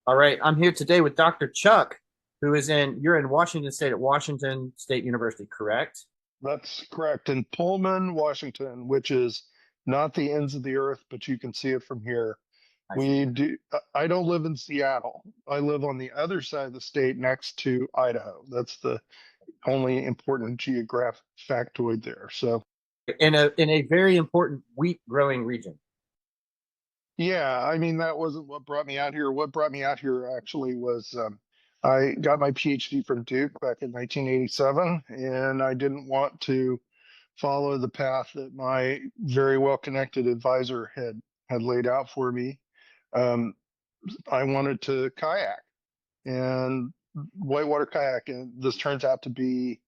All right, I'm here today with Dr. Chuck, you're in Washington State at Washington State University, correct? That's correct. In Pullman, Washington, which is not the ends of the earth, but you can see it from here. I see. We do. I don't live in Seattle. I live on the other side of the state next to Idaho. That's the only important geographic factoid there. So, In a very important wheat growing region. yeah, I mean, that wasn't what brought me out here. What brought me out here actually was I got my PhD from Duke back in 1987, and I didn't want to follow the path that my very well connected advisor had laid out for me. Um, I wanted to kayak and whitewater kayak, and this turns out to be,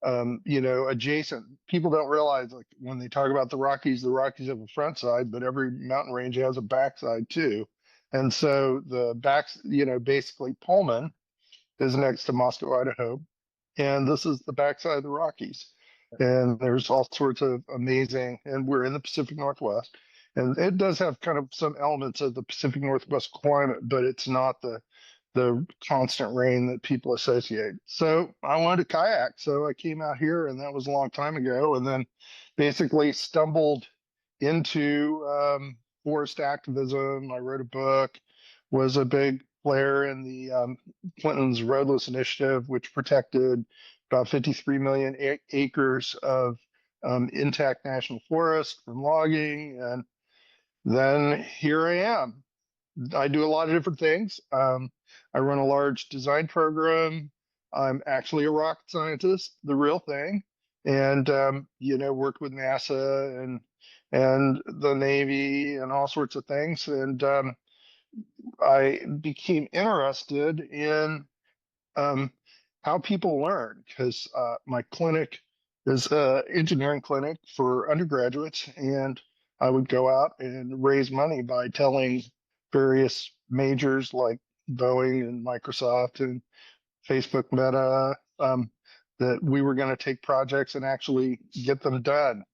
adjacent. People don't realize, like, when they talk about the Rockies have a front side, but every mountain range has a backside too. And so the backs, basically Pullman is next to Moscow, Idaho, and this is the backside of the Rockies. And there's all sorts of amazing, and we're in the Pacific Northwest, and it does have kind of some elements of the Pacific Northwest climate, but it's not the constant rain that people associate. So I wanted to kayak, so I came out here, and that was a long time ago, and then basically stumbled into forest activism. I wrote a book, was a big player in the Clinton's Roadless Initiative, which protected about 53 million acres of intact national forest from logging. And then here I am. I do a lot of different things. I run a large design program. I'm actually a rocket scientist, the real thing, and worked with NASA and the Navy and all sorts of things. And I became interested in um, how people learn because my clinic is an engineering clinic for undergraduates, and I would go out and raise money by telling various majors like Boeing and Microsoft and Facebook Meta that we were going to take projects and actually get them done.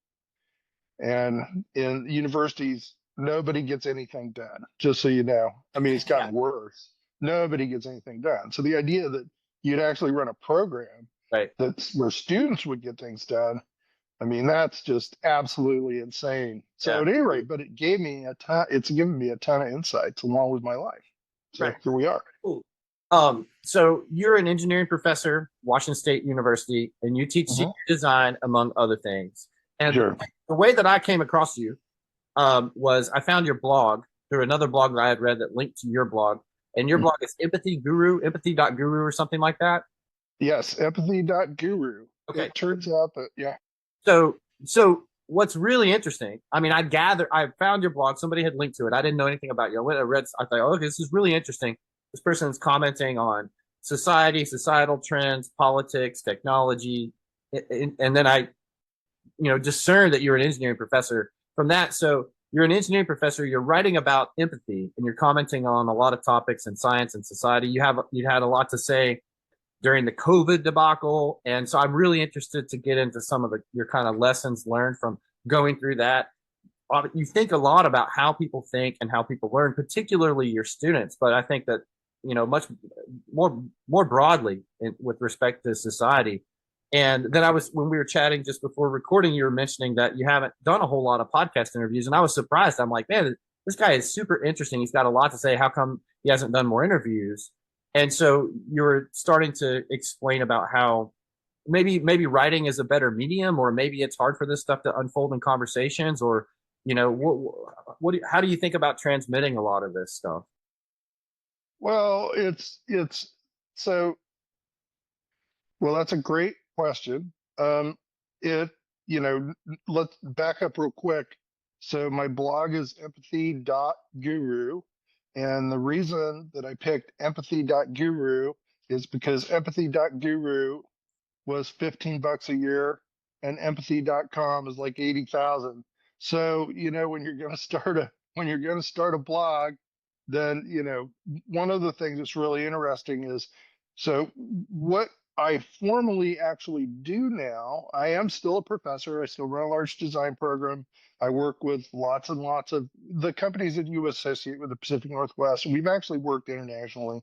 And in universities, nobody gets anything done, just so you know. I mean, it's Yeah, gotten worse. Nobody gets anything done. So the idea that you'd actually run a program right. that's where students would get things done, I mean, that's just absolutely insane. So Yeah. at any rate, but it gave me a ton, it's given me a ton of insights along with my life. So Right. here we are. Cool. So you're an engineering professor, Washington State University, and you teach senior Mhm. design among other things. And Sure. the way that I came across you was I found your blog through another blog that I had read that linked to your blog. And your Mhm. blog is Empathy Guru, empathy.guru or something like that. Yes, empathy.guru. Okay. It turns out that, yeah. So what's really interesting, I mean, I found your blog, somebody had linked to it. I didn't know anything about you. I went and read, I thought, oh, okay, this is really interesting. This person's commenting on society, societal trends, politics, technology. And then discerned that you're an engineering professor from that. So you're an engineering professor, you're writing about empathy and you're commenting on a lot of topics in science and society. You had a lot to say during the COVID debacle. And so I'm really interested to get into some of your kind of lessons learned from going through that. You think a lot about how people think and how people learn, particularly your students. But I think that, much more broadly with respect to society. And then when we were chatting just before recording, you were mentioning that you haven't done a whole lot of podcast interviews. And I was surprised. I'm like, man, this guy is super interesting. He's got a lot to say. How come he hasn't done more interviews? And so you were starting to explain about how maybe writing is a better medium, or maybe it's hard for this stuff to unfold in conversations, or how do you think about transmitting a lot of this stuff? Well, it's so well, that's a great question. It, let's back up real quick. So my blog is empathy.guru. And the reason that I picked empathy.guru is because empathy.guru was 15 bucks a year and empathy.com is like 80,000. So, when you're going to start a blog, then, one of the things that's really interesting is, so what I formally actually do now. I am still a professor. I still run a large design program. I work with lots and lots of the companies that you associate with the Pacific Northwest. We've actually worked internationally.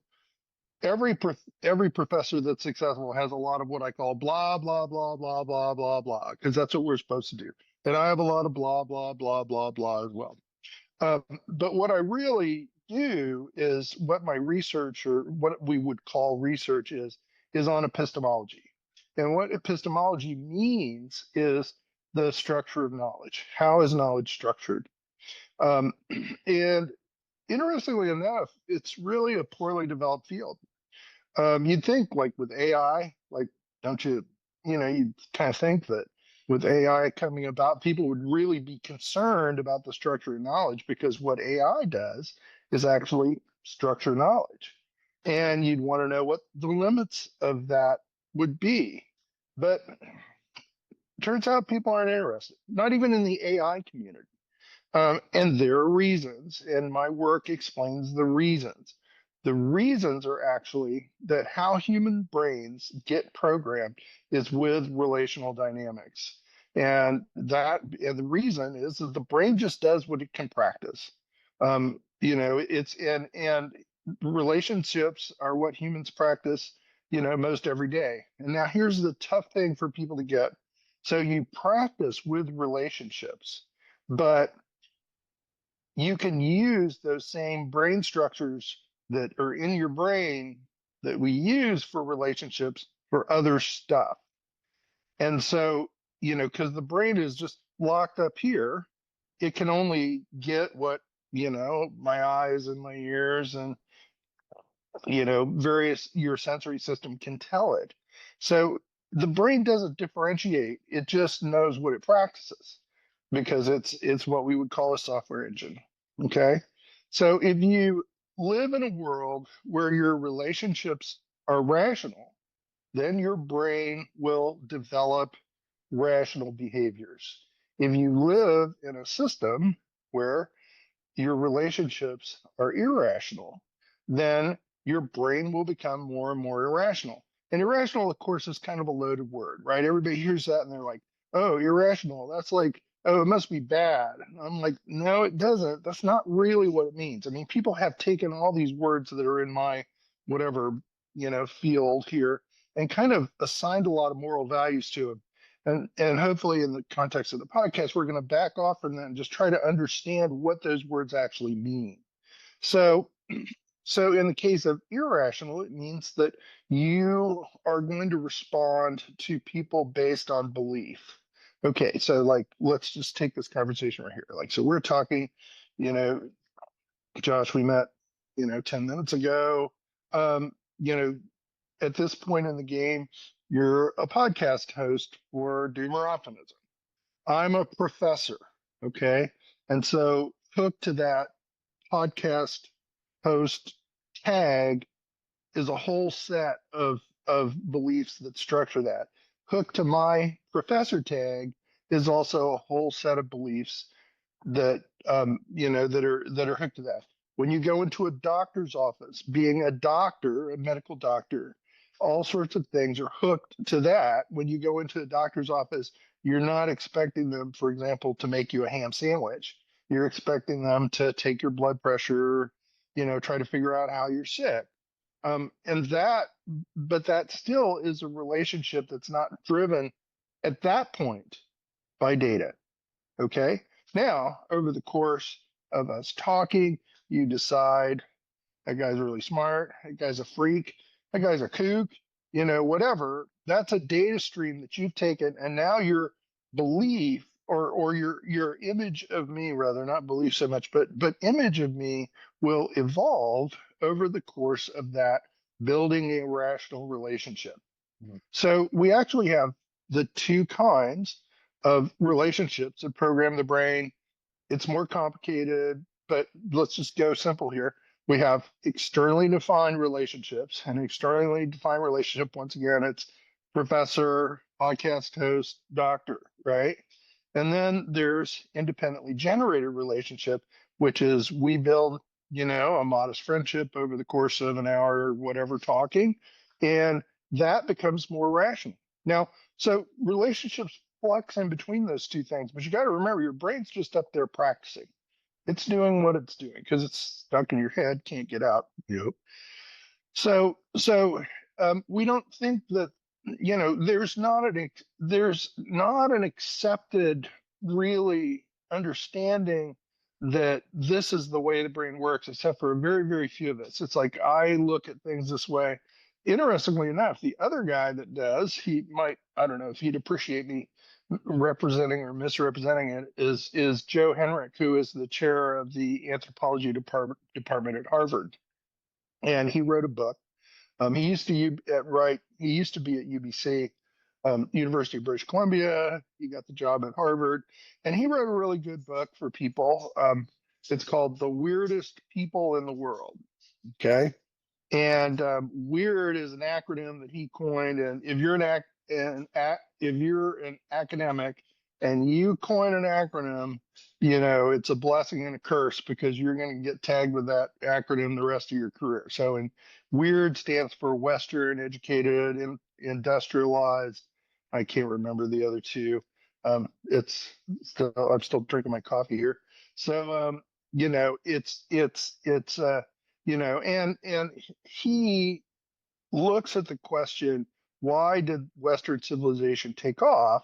Every professor that's successful has a lot of what I call blah blah blah blah blah blah blah, because that's what we're supposed to do. And I have a lot of blah blah blah blah blah as well. But what I really do is what my research, or what we would call research, is on epistemology. And what epistemology means is the structure of knowledge. How is knowledge structured? Um, and interestingly enough, it's really a poorly developed field. You'd think, like with AI, like, don't you, you'd kind of think that with AI coming about, people would really be concerned about the structure of knowledge, because what AI does is actually structure knowledge. And you'd want to know what the limits of that would be. But it turns out people aren't interested, not even in the AI community. And there are reasons, and my work explains the reasons. The reasons are actually that how human brains get programmed is with relational dynamics. And the reason is that the brain just does what it can practice. It's and relationships are what humans practice, most every day. And now here's the tough thing for people to get. So you practice with relationships, but you can use those same brain structures that are in your brain that we use for relationships for other stuff. And so, because the brain is just locked up here, it can only get what, my eyes and my ears and, various, your sensory system can tell it. So the brain doesn't differentiate. It just knows what it practices, because it's what we would call a software engine. Okay. So if you live in a world where your relationships are rational, then your brain will develop rational behaviors. If you live in a system where your relationships are irrational, then your brain will become more and more irrational. And irrational, of course, is kind of a loaded word, right? Everybody hears that and they're like, oh, irrational. That's like, oh, it must be bad. And I'm like, no, it doesn't. That's not really what it means. I mean, people have taken all these words that are in my whatever, field here, and kind of assigned a lot of moral values to them. And hopefully in the context of the podcast, we're going to back off from that and just try to understand what those words actually mean. So, so in the case of irrational, it means that you are going to respond to people based on belief. Okay, so like let's just take this conversation right here. Like, so we're talking, you know, Josh, we met, 10 minutes ago. Um, you know, at this point in the game, you're a podcast host for Doomer Optimism. I'm a professor, okay? And so hooked to that podcast host tag is a whole set of beliefs that structure that. Hooked to my professor tag is also a whole set of beliefs that that are hooked to that. When you go into a doctor's office, being a doctor, a medical doctor, all sorts of things are hooked to that. When you go into the doctor's office, you're not expecting them, for example, to make you a ham sandwich. You're expecting them to take your blood pressure, try to figure out how you're sick. And that, but that still is a relationship that's not driven at that point by data. Okay. Now, over the course of us talking, you decide that guy's really smart, that guy's a freak, that guy's a kook, whatever. That's a data stream that you've taken, and now your belief, or your image of me, rather, not belief so much, but image of me will evolve over the course of that building a rational relationship. Mhm. So we actually have the two kinds of relationships that program the brain. It's more complicated, but let's just go simple here. We have externally defined relationships. An externally defined relationship, once again, it's professor, podcast host, doctor, right? And then there's independently generated relationship, which is we build, a modest friendship over the course of an hour or whatever talking. And that becomes more rational. Now, so relationships flux in between those two things, but you got to remember your brain's just up there practicing. It's doing what it's doing because it's stuck in your head, can't get out. Yep. So we don't think that, there's not an accepted really understanding that this is the way the brain works, except for a very, very few of us. It's like I look at things this way. Interestingly enough, the other guy that does, he might, I don't know if he'd appreciate me representing or misrepresenting it, is Joe Henrich, who is the chair of the anthropology department at Harvard. And he wrote a book. He used to He used to be at UBC, University of British Columbia. He got the job at Harvard, and he wrote a really good book for people. It's called "The Weirdest People in the World." Okay, and weird is an acronym that he coined. And if you're if you're an academic and you coin an acronym, it's a blessing and a curse because you're going to get tagged with that acronym the rest of your career. So, and weird stands for Western, educated, industrialized. I can't remember the other two. I'm still drinking my coffee here. So, and he looks at the question, why did Western civilization take off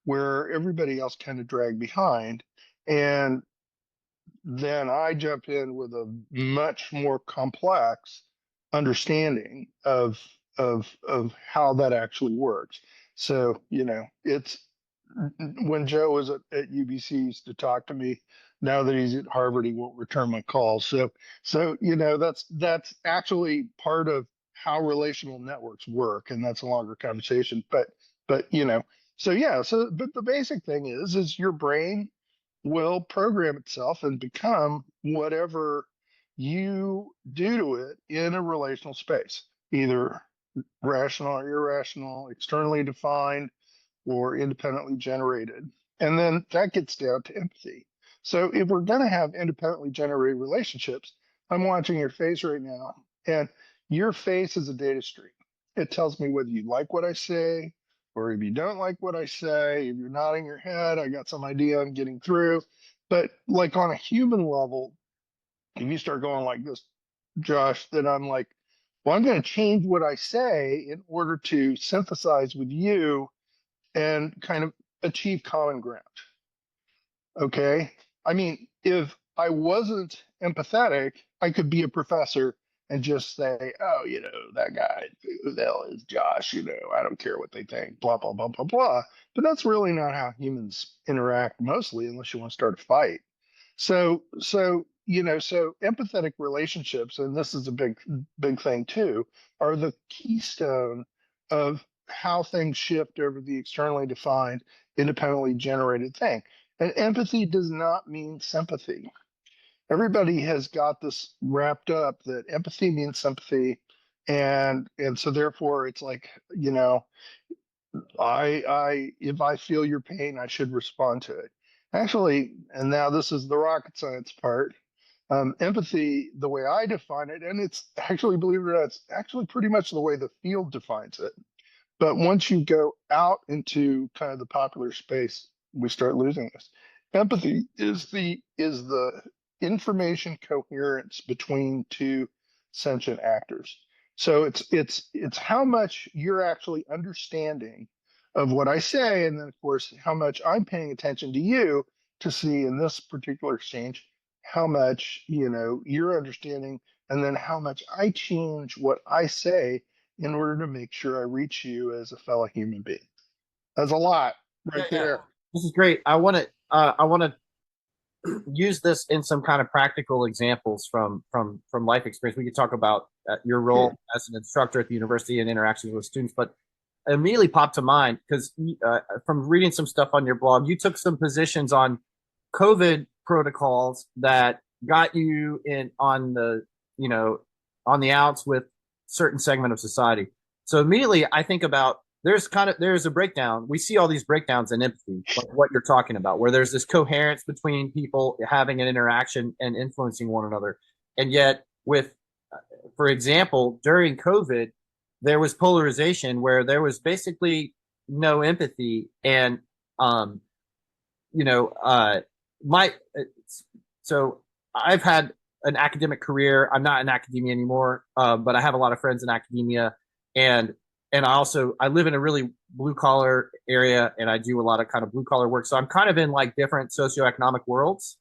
where everybody else kind of dragged behind? And then I jump in with a much more complex understanding of how that actually works. So, it's when Joe was at UBC, he used to talk to me. Now that he's at Harvard, he won't return my calls. So that's actually part of how relational networks work, and that's a longer conversation. But so yeah. So but the basic thing is your brain will program itself and become whatever you do to it in a relational space, either rational or irrational, externally defined or independently generated. And then that gets down to empathy. So if we're going to have independently generated relationships, I'm watching your face right now, and your face is a data stream. It tells me whether you like what I say, or if you don't like what I say. If you're nodding your head, I got some idea I'm getting through. But like on a human level, if you start going like this, Josh, then I'm like, well, I'm going to change what I say in order to synthesize with you and kind of achieve common ground. Okay. I mean, if I wasn't empathetic, I could be a professor and just say, oh, that guy, who the hell is Josh? I don't care what they think, blah, blah, blah, blah, blah. But that's really not how humans interact mostly, unless you want to start a fight. So empathetic relationships, and this is a big, big thing too, are the keystone of how things shift over the externally defined, independently generated thing. And empathy does not mean sympathy. Everybody has got this wrapped up that empathy means sympathy. And so therefore it's like, if I feel your pain, I should respond to it. Actually, and now this is the rocket science part. Empathy, the way I define it, and it's actually, believe it or not, it's actually pretty much the way the field defines it. But once you go out into kind of the popular space, we start losing this. Empathy is the information coherence between two sentient actors. So it's how much you're actually understanding of what I say, and then of course how much I'm paying attention to you to see in this particular exchange how much you're understanding, and then how much I change what I say in order to make sure I reach you as a fellow human being. That's a lot Yeah, right yeah. there. This is great. I want to use this in some kind of practical examples from life experience. We could talk about your role Sure. as an instructor at the university and interactions with students, but it immediately popped to mind because from reading some stuff on your blog, you took some positions on COVID protocols that got you in on the on the outs with certain segment of society. So immediately I think about there's a breakdown. We see all these breakdowns in empathy, like what you're talking about, where there's this coherence between people having an interaction and influencing one another. And yet with for example, during COVID, there was polarization where there was basically no empathy. And um you know my so I've had an academic career. I'm not in academia anymore, but I have a lot of friends in academia, and I live in a really blue collar area, and I do a lot of kind of blue collar work. So I'm kind of in like different socioeconomic worlds,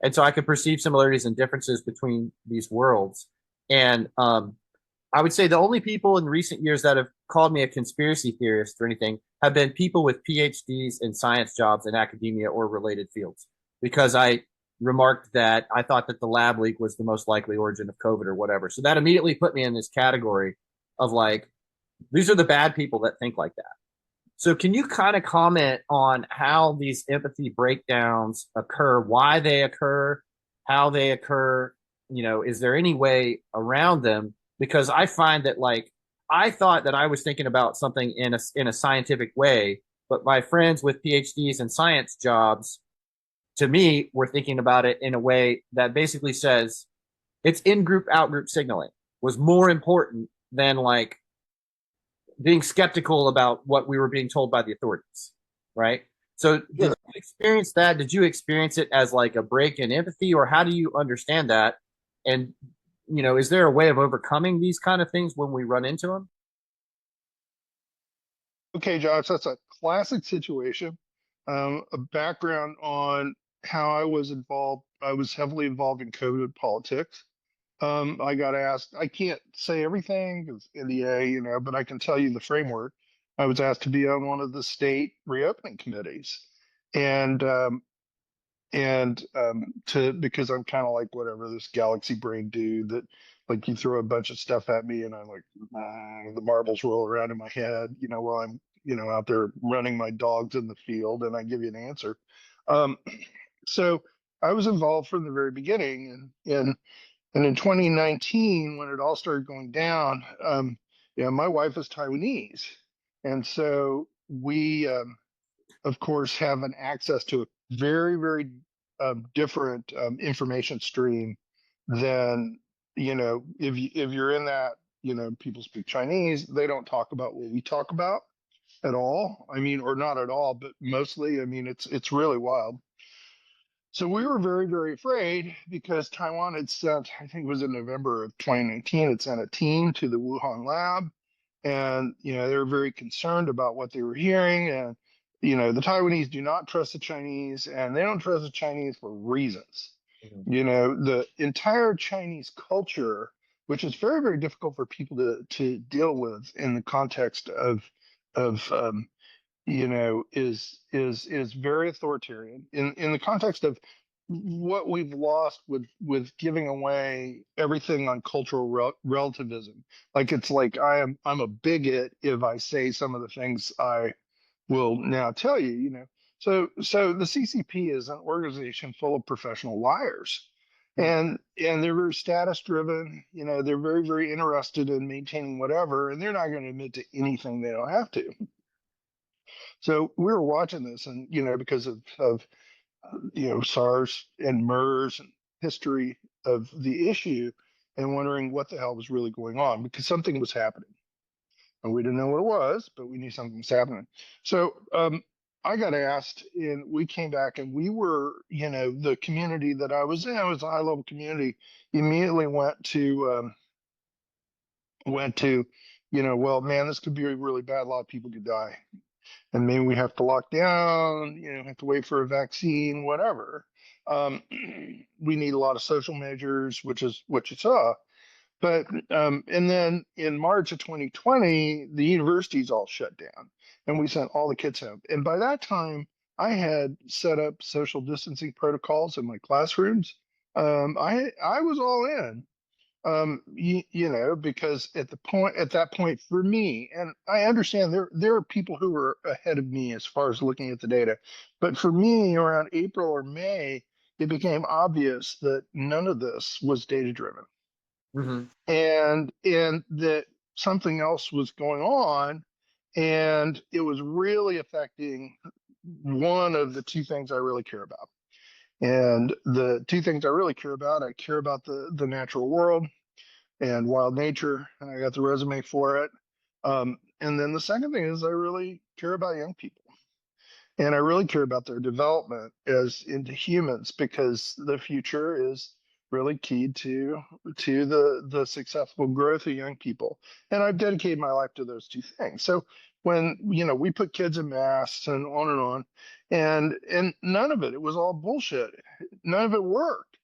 and so I can perceive similarities and differences between these worlds. And I would say the only people in recent years that have called me a conspiracy theorist or anything have been people with PhDs in science jobs in academia or related fields, because I remarked that I thought that the lab leak was the most likely origin of COVID or whatever. So that immediately put me in this category of like, these are the bad people that think like that. So can you kind of comment on how these empathy breakdowns occur, why they occur, how they occur? Is there any way around them? Because I find that like I thought that I was thinking about something in a scientific way, but my friends with PhDs and science jobs, to me, were thinking about it in a way that basically says it's in group out group signaling was more important than like being skeptical about what we were being told by the authorities, right? So did Sure. you experience that? Did you experience it as like a break in empathy, or how do you understand that? And is there a way of overcoming these kind of things when we run into them? Okay, Josh, that's a classic situation. A background on how I was involved. I was heavily involved in COVID politics. I got asked, I can't say everything because NDA, but I can tell you the framework. I was asked to be on one of the state reopening committees. And to because I'm kind of like whatever this galaxy brain dude that like you throw a bunch of stuff at me and I'm like the marbles roll around in my head, while I'm out there running my dogs in the field and I give you an answer. Um, so I was involved from the very beginning, and in 2019 when it all started going down, my wife is Taiwanese, and so we of course, have an access to a very, very different information stream than if you're in that people speak Chinese, they don't talk about what we talk about at all. I mean, or not at all, but mostly. I mean, it's really wild. So we were very, very afraid because Taiwan had sent, I think it was in November of 2019, it sent a team to the Wuhan lab, and they were very concerned about what they were hearing. And the Taiwanese do not trust the Chinese, and they don't trust the Chinese for reasons. Mhm. The entire Chinese culture, which is very, very difficult for people to deal with in the context of is very authoritarian in the context of what we've lost with giving away everything on cultural relativism. Like it's like I'm a bigot if I say some of the things I will now tell you. So the CCP is an organization full of professional liars. Mhm. And they're very status driven, they're very, very interested in maintaining whatever, and they're not going to admit to anything they don't have to. So we were watching this, and because of SARS and MERS and history of the issue, and wondering what the hell was really going on because something was happening, and we didn't know what it was, but we knew something was happening. So I got asked, and we came back, and we were, the community that I was in, it was a high level community, immediately went to, well, man, this could be really bad. A lot of people could die, and maybe we have to lock down, have to wait for a vaccine, whatever. Um, we need a lot of social measures, which is what you saw. But and then in March of 2020, the universities all shut down, and we sent all the kids home. And by that time, I had set up social distancing protocols in my classrooms. I was all in, because at that point for me, and I understand there are people who were ahead of me as far as looking at the data, but for me around April or May, it became obvious that none of this was data driven, Mhm. and that something else was going on, and it was really affecting one of the two things I really care about. And the two things I care about the natural world and wild nature. I got the resume for it. And then the second thing is I really care about young people. And I really care about their development as into humans because the future is really key to the successful growth of young people. And I've dedicated my life to those two things. So when we put kids in masks and on, and none of it was all bullshit. None of it worked.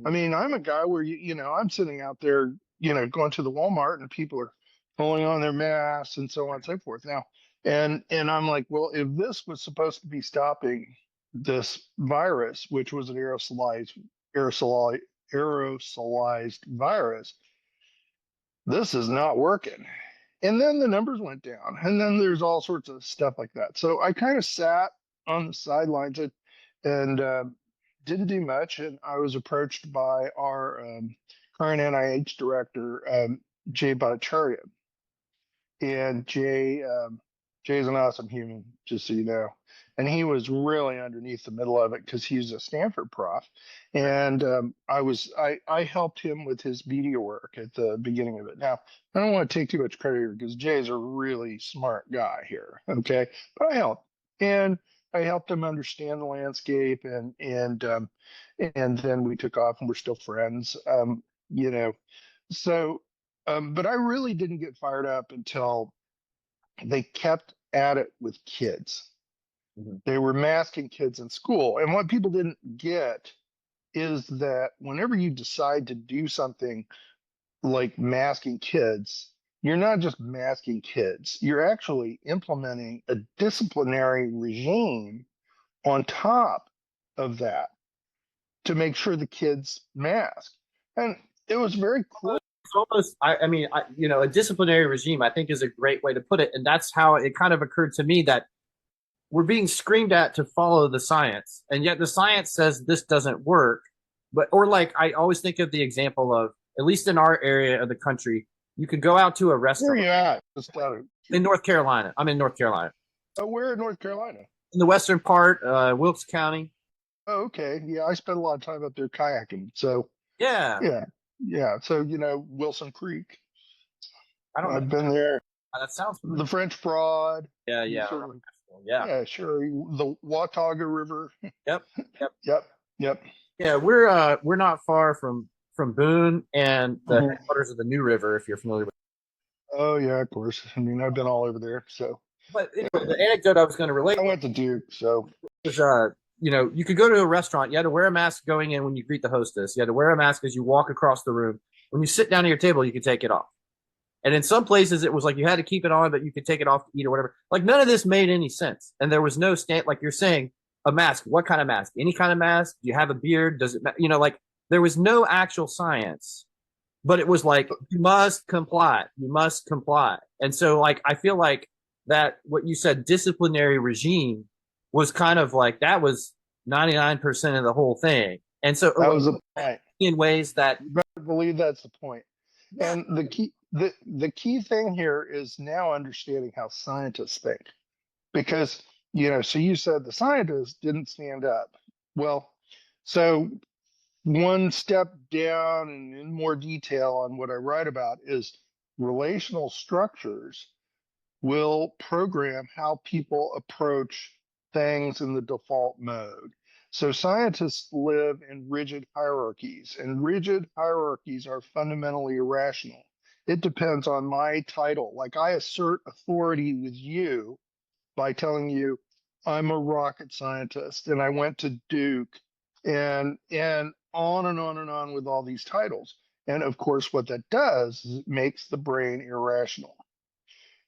I Mhm. mean, I'm a guy where I'm sitting out there, going to the Walmart and people are pulling on their masks and so on and so forth. Now, and I'm like, well, if this was supposed to be stopping this virus, which was an aerosolized aerosolized virus, this is not working. And then the numbers went down, and then there's all sorts of stuff like that. So I kind of sat on the sidelines and didn't do much. And I was approached by our current NIH director, Jay Bhattacharya, and Jay's an awesome human, just so you know. And he was really underneath the middle of it because he's a Stanford prof. And I helped him with his media work at the beginning of it. Now, I don't want to take too much credit here because Jay's a really smart guy here. Okay. But I helped. And I helped him understand the landscape and then we took off and we're still friends. You know, so but I really didn't get fired up until they kept at it with kids. Mhm. They were masking kids in school. And what people didn't get is that whenever you decide to do something like masking kids, you're not just masking kids, you're actually implementing a disciplinary regime on top of that to make sure the kids mask. And it was very cruel. It's almost, I mean, a disciplinary regime, I think, is a great way to put it. And that's how it kind of occurred to me that we're being screamed at to follow the science, and yet the science says this doesn't work. But, or like, I always think of the example of, at least in our area of the country, you could go out to a Where are restaurant you at? Just out of, in North Carolina. I'm in North Carolina, where in North Carolina? in the western part, Wilkes County. Oh, okay. Yeah, I spent a lot of time up there kayaking. So Yeah, yeah, yeah. So Wilson Creek. I don't know. I've been there. That sounds familiar. The French Broad. Yeah, You yeah, certainly, yeah. yeah, sure. The Watauga River. Yep, yep. Yep, yep. Yeah, we're not far from Boone and the Mhm. headwaters of the New River, if you're familiar with. Oh yeah, of course. I mean, I've been all over there. So But anyway, the anecdote I was going to relate I went to Duke. So was, you could go to a restaurant, you had to wear a mask going in when you greet the hostess. You had to wear a mask as you walk across the room. When you sit down at your table, you could take it off. And in some places, it was like you had to keep it on, but you could take it off to eat or whatever. Like none of this made any sense. And there was no stand, like you're saying, a mask. What kind of mask? Any kind of mask? Do you have a beard? Does it, like there was no actual science, but it was like, you must comply. You must comply. And so, like, I feel like that what you said, disciplinary regime, was kind of like that was 99% of the whole thing. And so, that was the point. in ways that, You better believe that's the point. yeah, And the key thing here is now understanding how scientists think. Because, so you said the scientists didn't stand up. Well, so one step down and in more detail on what I write about is relational structures will program how people approach things in the default mode. So scientists live in rigid hierarchies, and rigid hierarchies are fundamentally irrational. It depends on my title. Like I assert authority with you by telling you I'm a rocket scientist and I went to Duke and on and on and on with all these titles. And of course, what that does is it makes the brain irrational.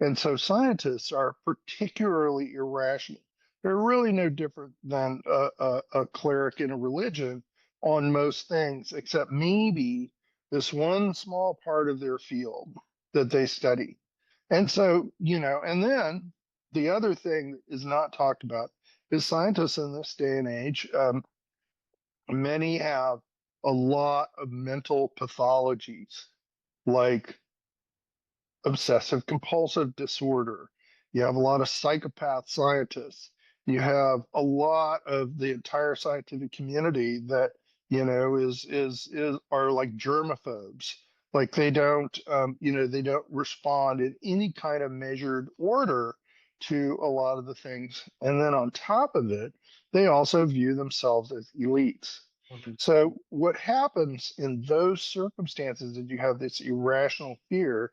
And so scientists are particularly irrational. They're really no different than a cleric in a religion on most things, except maybe this one small part of their field that they study. And so, and then the other thing that is not talked about is scientists in this day and age, many have a lot of mental pathologies like obsessive compulsive disorder. You have a lot of psychopath scientists. You have a lot of the entire scientific community that is are like germaphobes. Like they don't respond in any kind of measured order to a lot of the things. And then on top of it, they also view themselves as elites. Mhm. So what happens in those circumstances is you have this irrational fear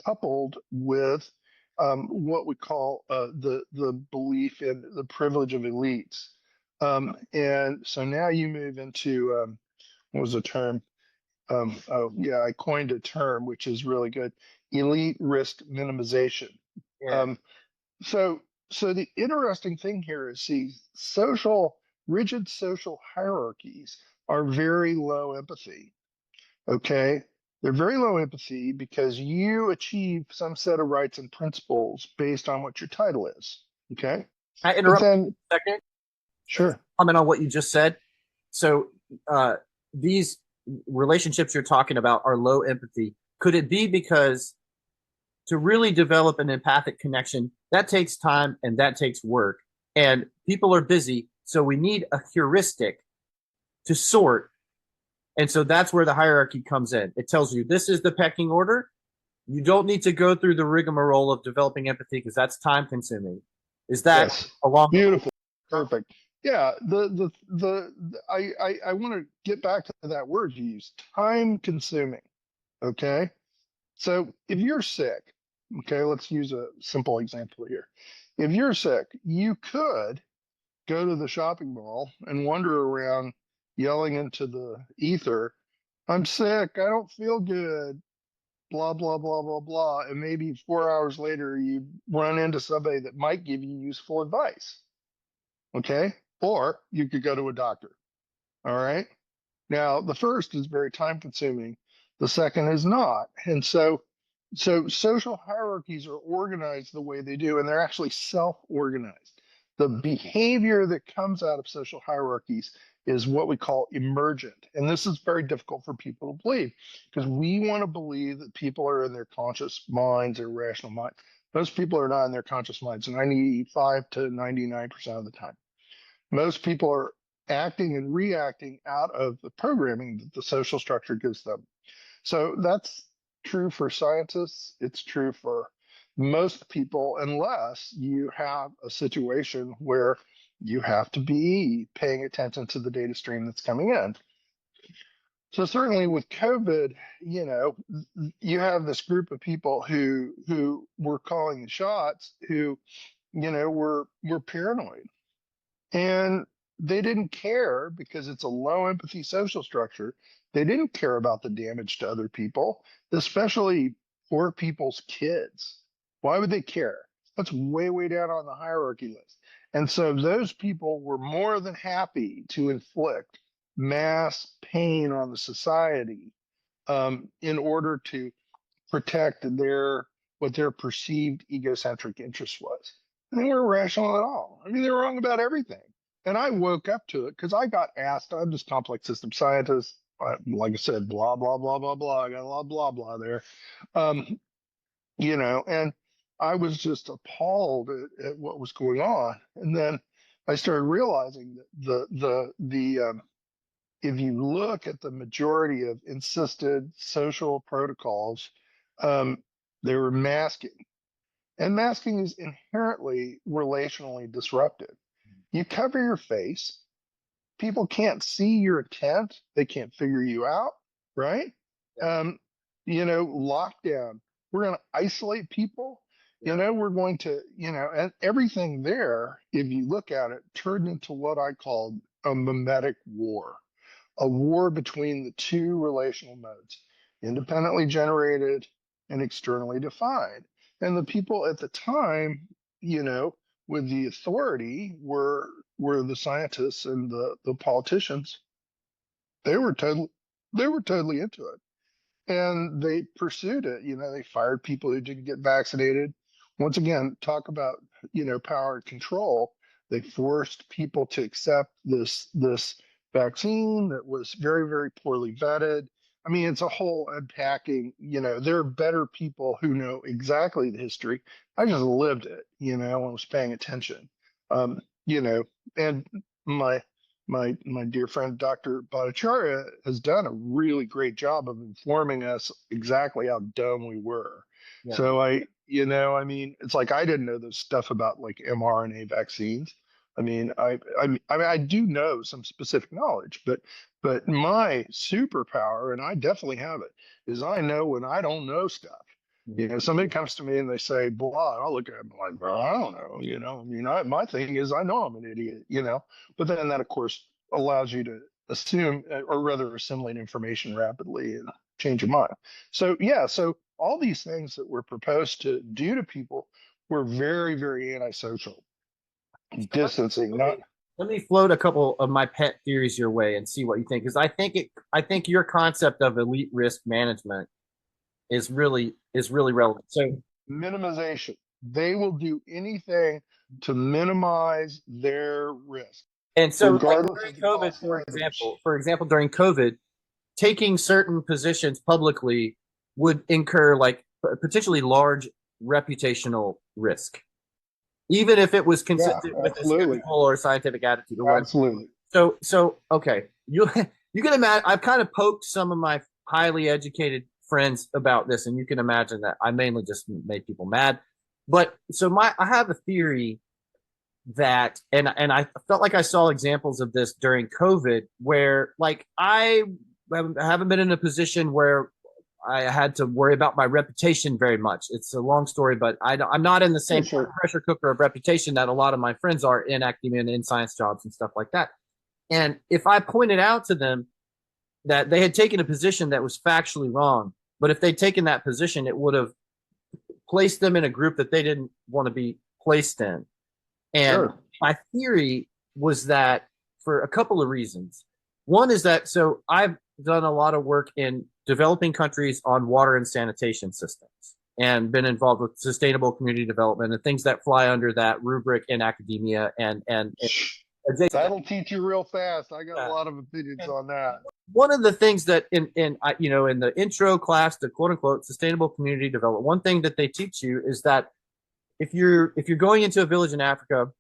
coupled with what we call the belief in the privilege of elites. And so now you move into what was the term? Oh, yeah, I coined a term which is really good: elite risk minimization. Yeah. Um, so, so the interesting thing here is, see, rigid social hierarchies are very low empathy. Okay, they're very low empathy because you achieve some set of rights and principles based on what your title is. Okay, Can I but interrupt then, for a second? sure, Comment on what you just said. So uh, these relationships you're talking about are low empathy. Could it be because to really develop an empathic connection, that takes time and that takes work, and people are busy, so we need a heuristic to sort, and so that's where the hierarchy comes in. It tells you this is the pecking order. You don't need to go through the rigmarole of developing empathy because that's time consuming. Is that yes, along the beautiful, perfect. Yeah, I want to get back to that word you used, time consuming. Okay. So if you're sick, okay, let's use a simple example here. If you're sick, you could go to the shopping mall and wander around yelling into the ether, I'm sick, I don't feel good, blah, blah, blah, blah, blah. And maybe 4 hours later, you run into somebody that might give you useful advice. Okay. Or you could go to a doctor. All right. Now, the first is very time consuming, the second is not. And so social hierarchies are organized the way they do, and they're actually self organized. The behavior that comes out of social hierarchies is what we call emergent. And this is very difficult for people to believe because we want to believe that people are in their conscious minds or rational minds. Most people are not in their conscious minds 95 to 99% of the time. Most people are acting and reacting out of the programming that the social structure gives them. So that's true for scientists. It's true for most people, unless you have a situation where you have to be paying attention to the data stream that's coming in. So certainly with COVID, you have this group of people who were calling the shots, who, were paranoid. And they didn't care because it's a low empathy social structure. They didn't care about the damage to other people, especially poor people's kids. Why would they care? That's way, way down on the hierarchy list. And so those people were more than happy to inflict mass pain on the society in order to protect what their perceived egocentric interest was. And they weren't rational at all. I mean, they were wrong about everything. And I woke up to it because I got asked. I'm just complex system scientist. Like I said, blah blah blah blah blah. I got a lot of blah blah there, um, and I was just appalled at what was going on. And then I started realizing that if you look at the majority of insisted social protocols, um, they were masking. And masking is inherently relationally disruptive. You cover your face, people can't see your intent, they can't figure you out, right? yeah, Um, lockdown. We're going to isolate people. yeah. We're going to, and everything there, if you look at it, turned into what I called a mimetic war, a war between the two relational modes, independently generated and externally defined. And the people at the time, with the authority were the scientists and the politicians. They were totally into it, and they pursued it. They fired people who didn't get vaccinated. Once again, talk about power and control. They forced people to accept this vaccine that was very, very poorly vetted. I mean, it's a whole unpacking. There are better people who know exactly the history. I just lived it, and was paying attention. Um, you know, and my my dear friend Dr. Bhattacharya has done a really great job of informing us exactly how dumb we were. Yeah. So I mean, it's like I didn't know this stuff about like mRNA vaccines. I do know some specific knowledge, but my superpower, and I definitely have it, is I know when I don't know stuff. Mhm. Somebody comes to me and they say blah, and I'll look at them like, well, I don't know. My thing is I know I'm an idiot. But then that, of course, allows you to assume, or rather assimilate information rapidly and change your mind. So, yeah, so all these things that were proposed to do to people were very, very antisocial, So distancing, let not. me let me float a couple of my pet theories your way and see what you think. Because I think your concept of elite risk management is really relevant. So Minimization. They will do anything to minimize their risk, and so like regardless during of the COVID, cost to others. for example, during COVID, taking certain positions publicly would incur like potentially large reputational risk, even if it was Yeah, consistent with a absolutely. skeptical or scientific attitude or what. Absolutely. So okay, you can imagine. I've kind of poked some of my highly educated friends about this, and you can imagine that I mainly just made people mad. But so I have a theory that, and I felt like I saw examples of this during COVID, where like I haven't been in a position where I had to worry about my reputation very much. It's a long story, but I'm not in the Sure, same sure. pressure cooker of reputation that a lot of my friends are in academia and in science jobs and stuff like that. And if I pointed out to them that they had taken a position that was factually wrong, but if they'd taken that position, it would have placed them in a group that they didn't want to be placed in. And Sure. my theory was that for a couple of reasons. One is that so I've done a lot of work in developing countries on water and sanitation systems and been involved with sustainable community development and things that fly under that rubric in academia and adjacent. That'll teach you real fast. I got a Uh, lot of opinions and on that. one of the things that in in the intro class to quote unquote sustainable community development, one thing that they teach you is that if you're going into a village in Africa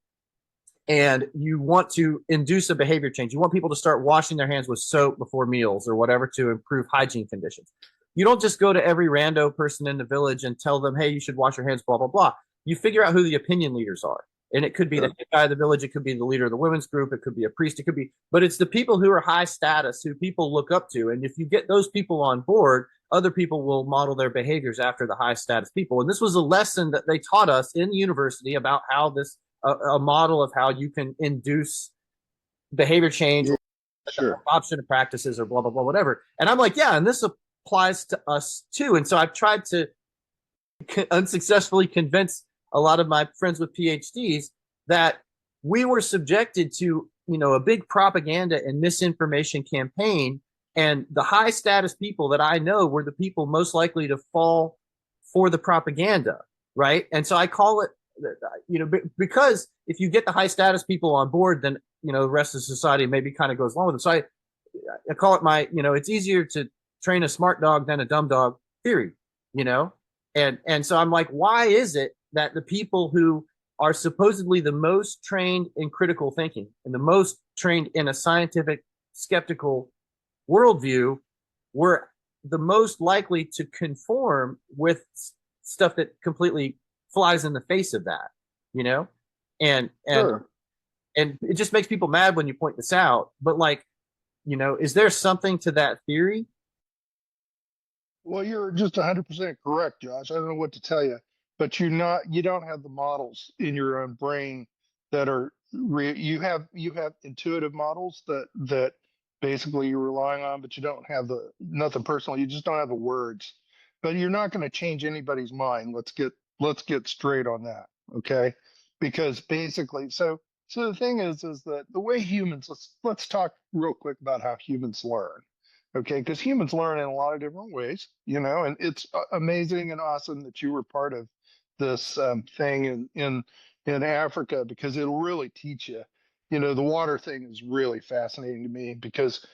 and you want to induce a behavior change, you want people to start washing their hands with soap before meals or whatever to improve hygiene conditions. You don't just go to every rando person in the village and tell them, hey, you should wash your hands, blah, blah, blah. You figure out who the opinion leaders are. And it could be the Sure. head guy of the village, it could be the leader of the women's group, it could be a priest, it could be, but it's the people who are high status who people look up to. And if you get those people on board, other people will model their behaviors after the high status people. And this was a lesson that they taught us in university about how this a model of how you can induce behavior change Yeah, or sure. option of practices or blah blah blah whatever. And I'm like, yeah, and this applies to us too. And so I've tried to unsuccessfully convince a lot of my friends with PhDs that we were subjected to a big propaganda and misinformation campaign, and the high status people that I know were the people most likely to fall for the propaganda, right? And so I call it because if you get the high status people on board, then the rest of society maybe kind of goes along with it. So I call it my it's easier to train a smart dog than a dumb dog theory, you know, and so I'm like, why is it that the people who are supposedly the most trained in critical thinking and the most trained in a scientific skeptical worldview were the most likely to conform with stuff that completely flies in the face of that, you know? And Sure. and it just makes people mad when you point this out. But like, is there something to that theory? Well, you're just 100% correct, Josh. I don't know what to tell you, but you don't have the models in your own brain that are you have intuitive models that basically you're relying on, but you don't have the nothing personal. You just don't have the words. But you're not going to change anybody's mind. Let's get straight on that, okay? Because basically, so the thing is that the way humans let's talk real quick about how humans learn. Okay, because humans learn in a lot of different ways, and it's amazing and awesome that you were part of this thing in Africa because it'll really teach you. The water thing is really fascinating to me because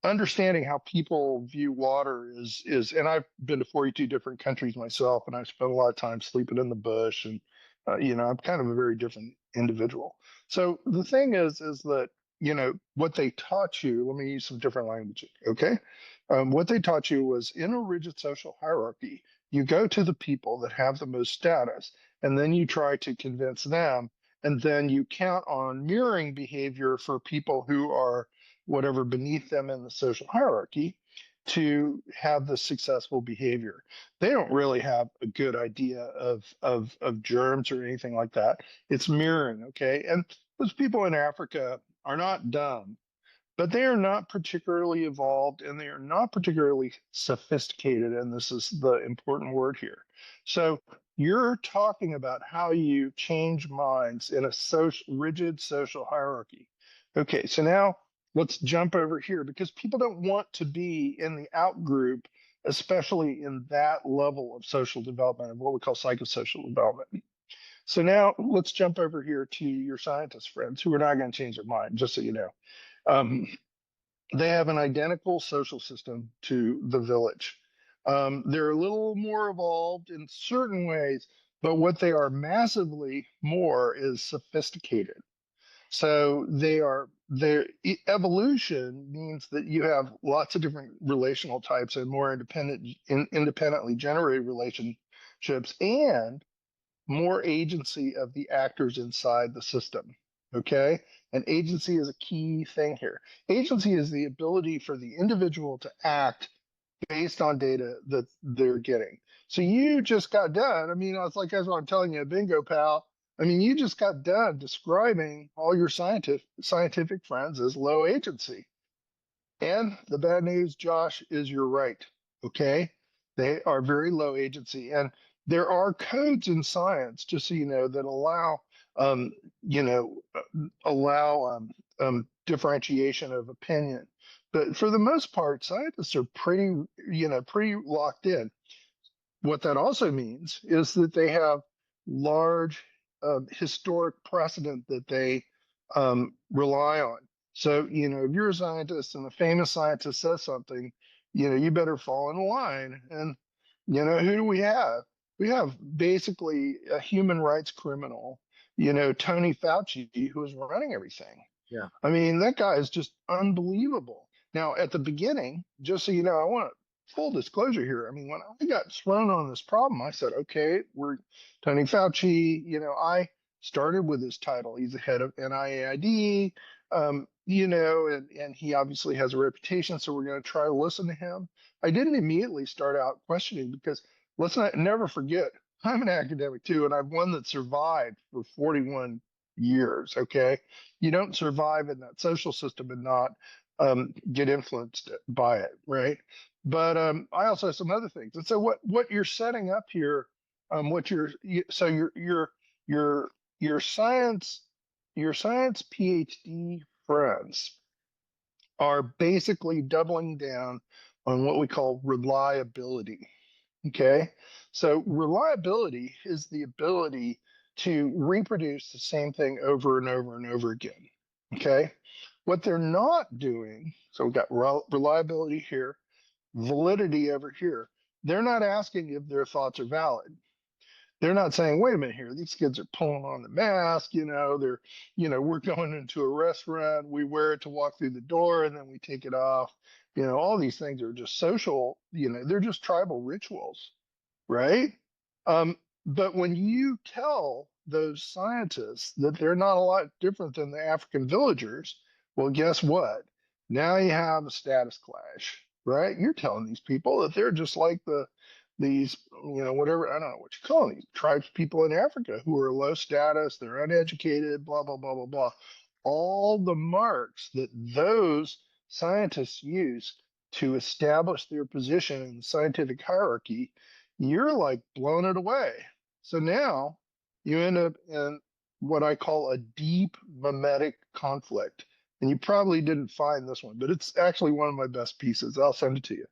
understanding how people view water is, and I've been to 42 different countries myself, and I've spent a lot of time sleeping in the bush, and I'm kind of a very different individual. So the thing is that what they taught you, let me use some different language, okay? What they taught you was in a rigid social hierarchy, you go to the people that have the most status, and then you try to convince them, and then you count on mirroring behavior for people who are whatever beneath them in the social hierarchy to have the successful behavior. They don't really have a good idea of germs or anything like that. It's mirroring, okay? And those people in Africa are not dumb, but they are not particularly evolved and they are not particularly sophisticated. And this is the important word here. So you're talking about how you change minds in a rigid social hierarchy. Okay, so now let's jump over here because people don't want to be in the out group, especially in that level of social development, of what we call psychosocial development. So now let's jump over here to your scientist friends who are not going to change their mind, just so you know. Um, they have an identical social system to the village. They're a little more evolved in certain ways, but what they are massively more is sophisticated. So their evolution means that you have lots of different relational types and more independently generated relationships and more agency of the actors inside the system. Okay. And agency is a key thing here. Agency is the ability for the individual to act based on data that they're getting. So you just got done. I mean, it's like that's what I'm telling you, bingo, pal. I mean, you just got done describing all your scientific friends as low agency. And the bad news, Josh, is you're right. Okay. They are very low agency. And there are codes in science, just so you know, that um, you know, allow differentiation of opinion. But for the most part, scientists are pretty locked in. What that also means is that they have large historic precedent that they rely on. So, if you're a scientist and a famous scientist says something, you better fall in line. And, who do we have? We have basically a human rights criminal, Tony Fauci, who is running everything. Yeah. I mean, that guy is just unbelievable. Now, at the beginning, just so you know, I want full disclosure here. I mean, when I got thrown on this problem, I said, okay, we're Tony Fauci. I started with his title. He's the head of NIAID, and he obviously has a reputation. So we're going to try to listen to him. I didn't immediately start out questioning because let's never forget, I'm an academic too, and I'm one that survived for 41 years. Okay. You don't survive in that social system and not get influenced by it, right? But I also have some other things. And so what you're setting up here, so your your science your science PhD friends are basically doubling down on what we call reliability. Okay, so reliability is the ability to reproduce the same thing over and over and over again. Okay, what they're not doing, so we've got reliability here, validity over here. They're not asking if their thoughts are valid. They're not saying, wait a minute here, these kids are pulling on the mask, we're going into a restaurant, we wear it to walk through the door and then we take it off. All these things are just social, they're just tribal rituals, right? But when you tell those scientists that they're not a lot different than the African villagers, well, guess what? Now you have a status clash, right? You're telling these people that they're just like these, whatever, I don't know what you call them, these tribes people in Africa who are low status, they're uneducated, blah, blah, blah, blah, blah. All the marks that those scientists use to establish their position in the scientific hierarchy, you're like blown it away. So now you end up in what I call a deep mimetic conflict. And you probably didn't find this one, but it's actually one of my best pieces. I'll send it to you.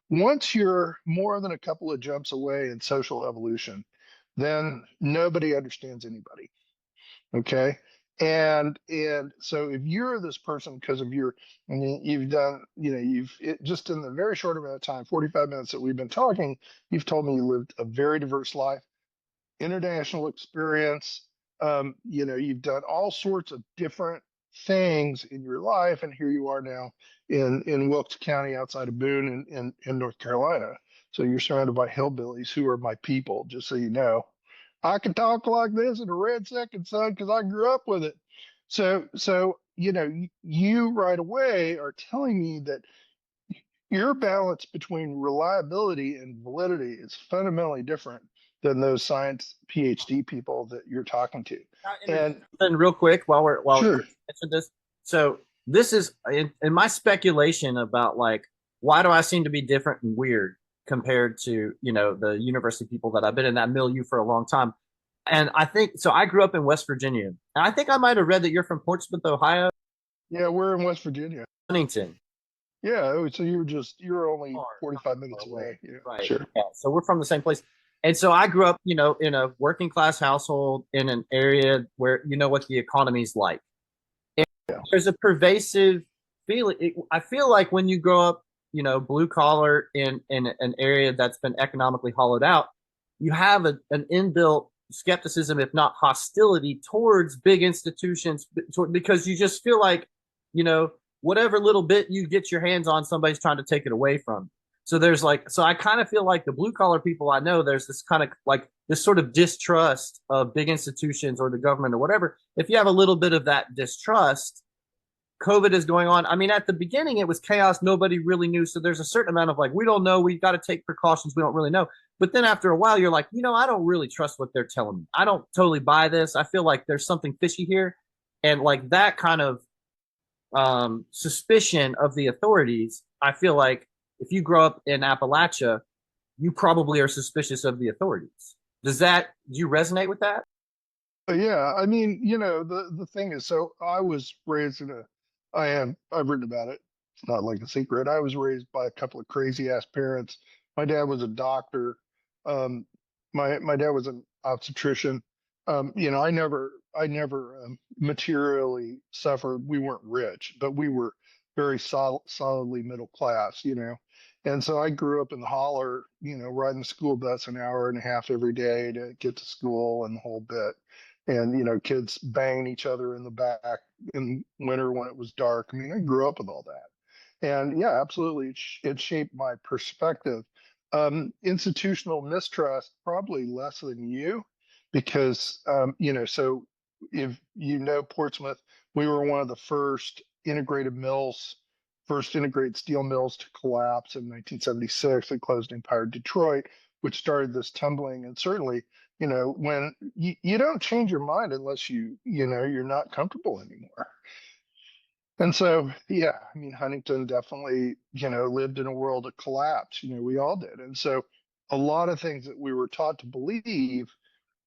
Once you're more than a couple of jumps away in social evolution, then nobody understands anybody. Okay. And so if you're this person because of you've done, just in the very short amount of time, 45 minutes that we've been talking, you've told me you lived a very diverse life, international experience. You've done all sorts of different things in your life, and here you are now in Wilkes County outside of Boone in North Carolina. So you're surrounded by hillbillies who are my people, just so you know. I can talk like this in a red second, son, because I grew up with it. So you right away are telling me that your balance between reliability and validity is fundamentally different than those science PhD people that you're talking to. And And real quick, while you sure, mentioned this, so this is in my speculation about like why do I seem to be different and weird compared to the university people that I've been in that milieu for a long time. And I think so. I grew up in West Virginia, and I think I might have read that you're from Portsmouth, Ohio, yeah, we're in West Virginia. Huntington. Yeah, so you're only Far, not 45 far minutes away. away. Yeah, Right. sure. Yeah. So we're from the same place. And so I grew up, in a working class household in an area where you know what the economy's like. And Yeah. there's a pervasive feeling. I feel like when you grow up, blue collar in an area that's been economically hollowed out, you have an inbuilt skepticism, if not hostility, towards big institutions because you just feel like, whatever little bit you get your hands on, somebody's trying to take it away from. So so I kind of feel like the blue collar people I know, there's this kind of like this sort of distrust of big institutions or the government or whatever. If you have a little bit of that distrust, COVID is going on. I mean, at the beginning, it was chaos. Nobody really knew. So there's a certain amount of like, we don't know. We got to take precautions. We don't really know. But then after a while, you're like, I don't really trust what they're telling me. I don't totally buy this. I feel like there's something fishy here. And like that kind of suspicion of the authorities, I feel like if you grow up in Appalachia, you probably are suspicious of the authorities. Do you resonate with that? Yeah, I mean, the thing is, so I was raised I've written about it. It's not like a secret. I was raised by a couple of crazy ass parents. My dad was a doctor. Um, my dad was an obstetrician. I never materially suffered. We weren't rich, but we were very solidly middle class, And so I grew up in the holler, riding the school bus an hour and a half every day to get to school and the whole bit. And, kids banging each other in the back in winter when it was dark. I mean, I grew up with all that. And yeah, absolutely, it shaped my perspective. Institutional mistrust, probably less than you, because, so if Portsmouth, we were one of the first integrated steel mills to collapse in 1976. It closed Empire Detroit, which started this tumbling. And certainly, when you don't change your mind unless you're not comfortable anymore. And so, yeah, I mean, Huntington definitely, lived in a world of collapse. We all did. And so a lot of things that we were taught to believe,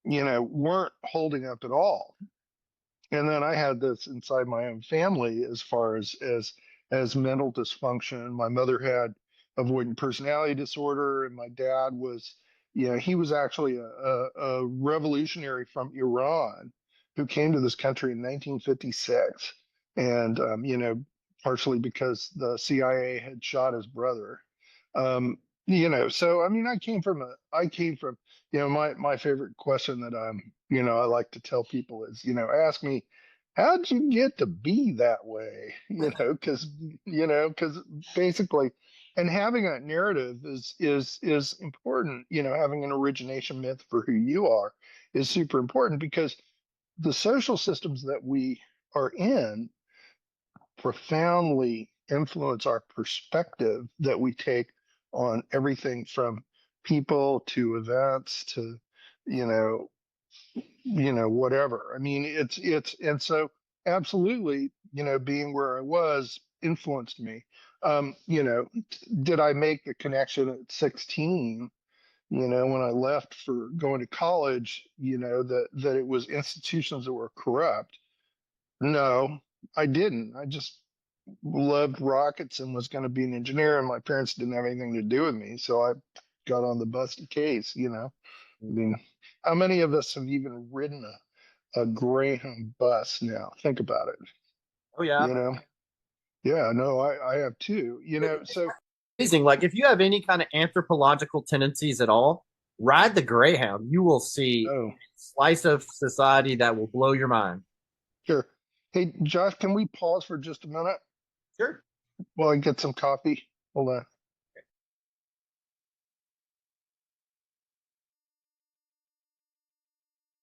weren't holding up at all. And then I had this inside my own family as far as mental dysfunction. My mother had avoidant personality disorder, and my dad was, he was actually a revolutionary from Iran who came to this country in 1956, and partially because the CIA had shot his brother. So I mean, I came from, my favorite question that I like to tell people is, ask me, how'd you get to be that way? Because basically, and having that narrative is important. Having an origination myth for who you are is super important because the social systems that we are in profoundly influence our perspective that we take on everything from people to events to you know whatever. I mean, and so absolutely, being where I was influenced me. Did I make the connection at 16, when I left for going to college, that it was institutions that were corrupt? No, I didn't. I just loved rockets and was going to be an engineer, and my parents didn't have anything to do with me, so I got on the bus to case. I mean, how many of us have even ridden a Greyhound bus now? Think about it. Oh yeah. You know? Yeah, no, I have too. It's So amazing. Like if you have any kind of anthropological tendencies at all, ride the Greyhound. You will see oh, a slice of society that will blow your mind. sure. Hey, Josh, can we pause for just a minute Sure. while I get some coffee? Hold on.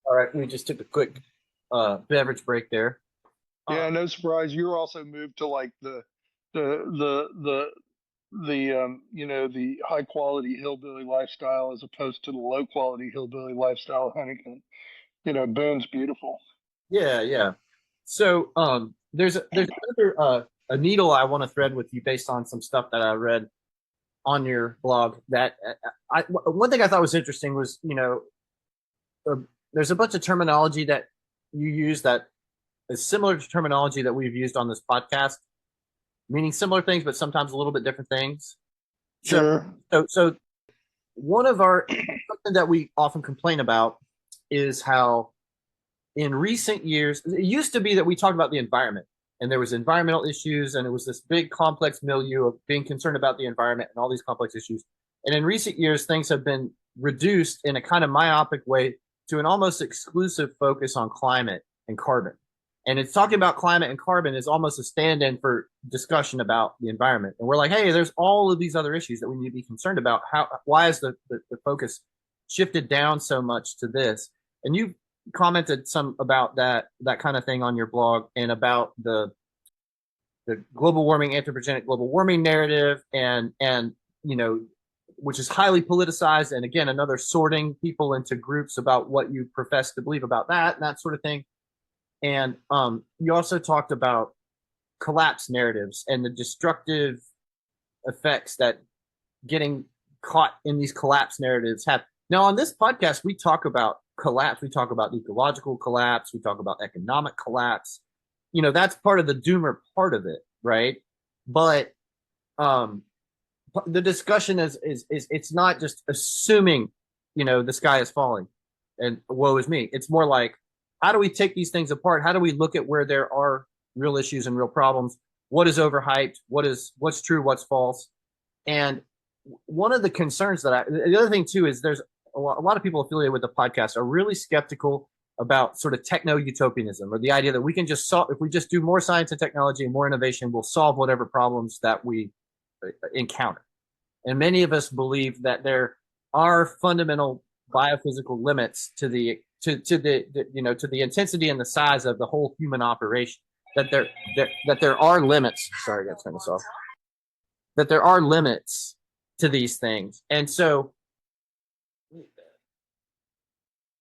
All right, we just took a quick beverage break there. Yeah, Uh, no surprise. You're also moved to like the you know, the high quality hillbilly lifestyle as opposed to the low quality hillbilly lifestyle of Huntington. You know, Boone's beautiful. yeah, yeah. So there's another a needle I want to thread with you based on some stuff that I read on your blog that one thing I thought was interesting was uh, there's a bunch of terminology that you use that is similar to terminology that we've used on this podcast, meaning similar things but sometimes a little bit different things. So Sure. so one of our something that we often complain about is how in recent years it used to be that we talked about the environment and there was environmental issues and it was this big complex milieu of being concerned about the environment and all these complex issues, and in recent years things have been reduced in a kind of myopic way to an almost exclusive focus on climate and carbon, and it's talking about climate and carbon is almost a stand-in for discussion about the environment, and we're like, hey, there's all of these other issues that we need to be concerned about. Why is the focus shifted down so much to this? And you commented some about that kind of thing on your blog and about the global warming, anthropogenic global warming narrative, and which is highly politicized, and again another sorting people into groups about what you profess to believe about that and that sort of thing. And you also talked about collapse narratives and the destructive effects that getting caught in these collapse narratives have. Now, on this podcast, we talk about collapse. We talk about ecological collapse. We talk about economic collapse. That's part of the doomer part of it, right? But um, the discussion is it's not just assuming, the sky is falling and woe is me. It's more like, how do we take these things apart? How do we look at where there are real issues and real problems? What is overhyped? What's true? What's false? And one of the concerns the other thing too is there's a lot of people affiliated with the podcast are really skeptical about sort of techno utopianism, or the idea that we can just solve, if we just do more science and technology and more innovation, we'll solve whatever problems that we encounter. And many of us believe that there are fundamental biophysical limits to the intensity and the size of the whole human operation. That there are limits. Sorry, I got to turn this off. That there are limits to these things, and so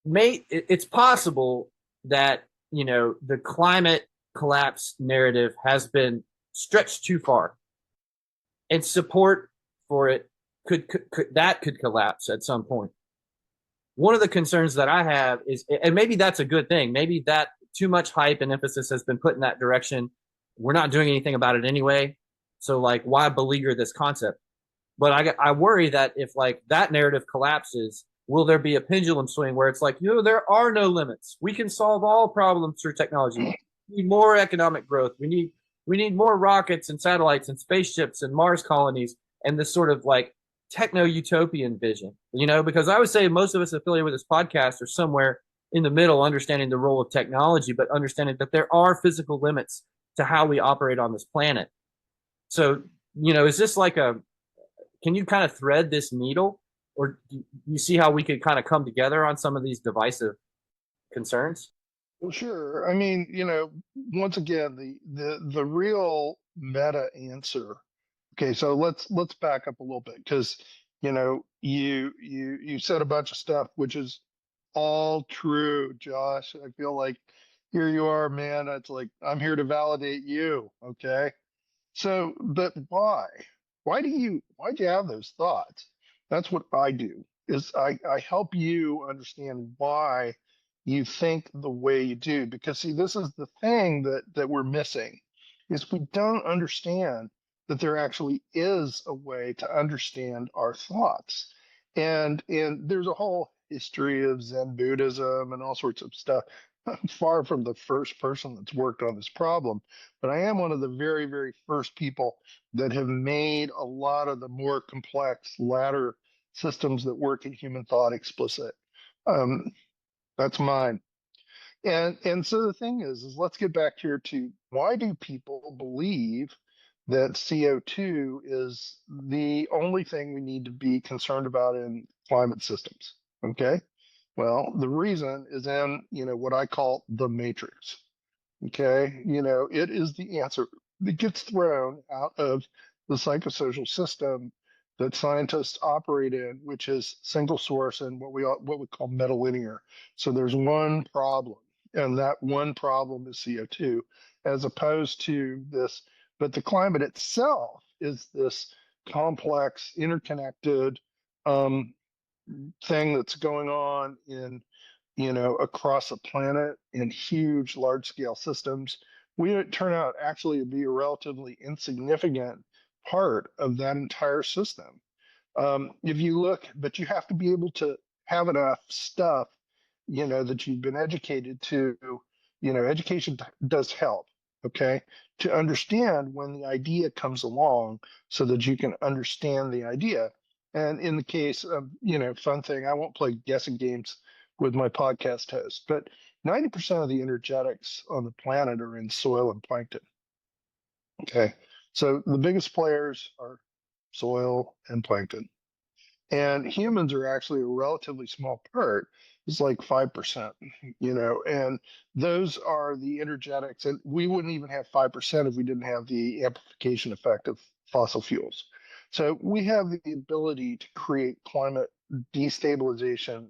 it's possible that the climate collapse narrative has been stretched too far, and support for it could collapse at some point. One of the concerns that I have is, and maybe that's a good thing, maybe that too much hype and emphasis has been put in that direction. We're not doing anything about it anyway, so like, why beleaguer this concept? But I worry that if like that narrative collapses, will there be a pendulum swing where it's like, there are no limits. We can solve all problems through technology. We need more economic growth. We need more rockets and satellites and spaceships and Mars colonies and this sort of like techno utopian vision. Because I would say most of us affiliated with this podcast are somewhere in the middle, understanding the role of technology, but understanding that there are physical limits to how we operate on this planet. So, is this like can you kind of thread this needle, or do you see how we could kind of come together on some of these divisive concerns? Well, sure. I mean, you know, once again, the real meta answer. Okay, so let's back up a little bit because you said a bunch of stuff which is all true, Josh. I feel like here you are, man. It's like I'm here to validate you. Okay. So, but why? Why do you have those thoughts? That's what I do, is I help you understand why you think the way you do. Because see, this is the thing that we're missing, is we don't understand that there actually is a way to understand our thoughts. And there's a whole history of Zen Buddhism and all sorts of stuff. I'm far from the first person that's worked on this problem, but I am one of the very, very first people that have made a lot of the more complex latter systems that work in human thought explicit. Um, that's mine. And so the thing is let's get back here to why do people believe that CO2 is the only thing we need to be concerned about in climate systems? Okay. Well, the reason is in, what I call the matrix. Okay. It is the answer that gets thrown out of the psychosocial system that scientists operate in, which is single source and what we call metalinear. So there's one problem, and that one problem is CO2, as opposed to this. But the climate itself is this complex, interconnected um, thing that's going on in across the planet in huge, large scale systems. We turn out actually to be a relatively insignificant part of that entire system. If you look, but you have to be able to have enough stuff, that you've been educated to, education does help, okay, to understand when the idea comes along so that you can understand the idea. And in the case of, fun thing, I won't play guessing games with my podcast host, but 90% of the energetics on the planet are in soil and plankton. Okay. So the biggest players are soil and plankton. And humans are actually a relatively small part. It's like 5%, and those are the energetics. And we wouldn't even have 5% if we didn't have the amplification effect of fossil fuels. So we have the ability to create climate destabilization.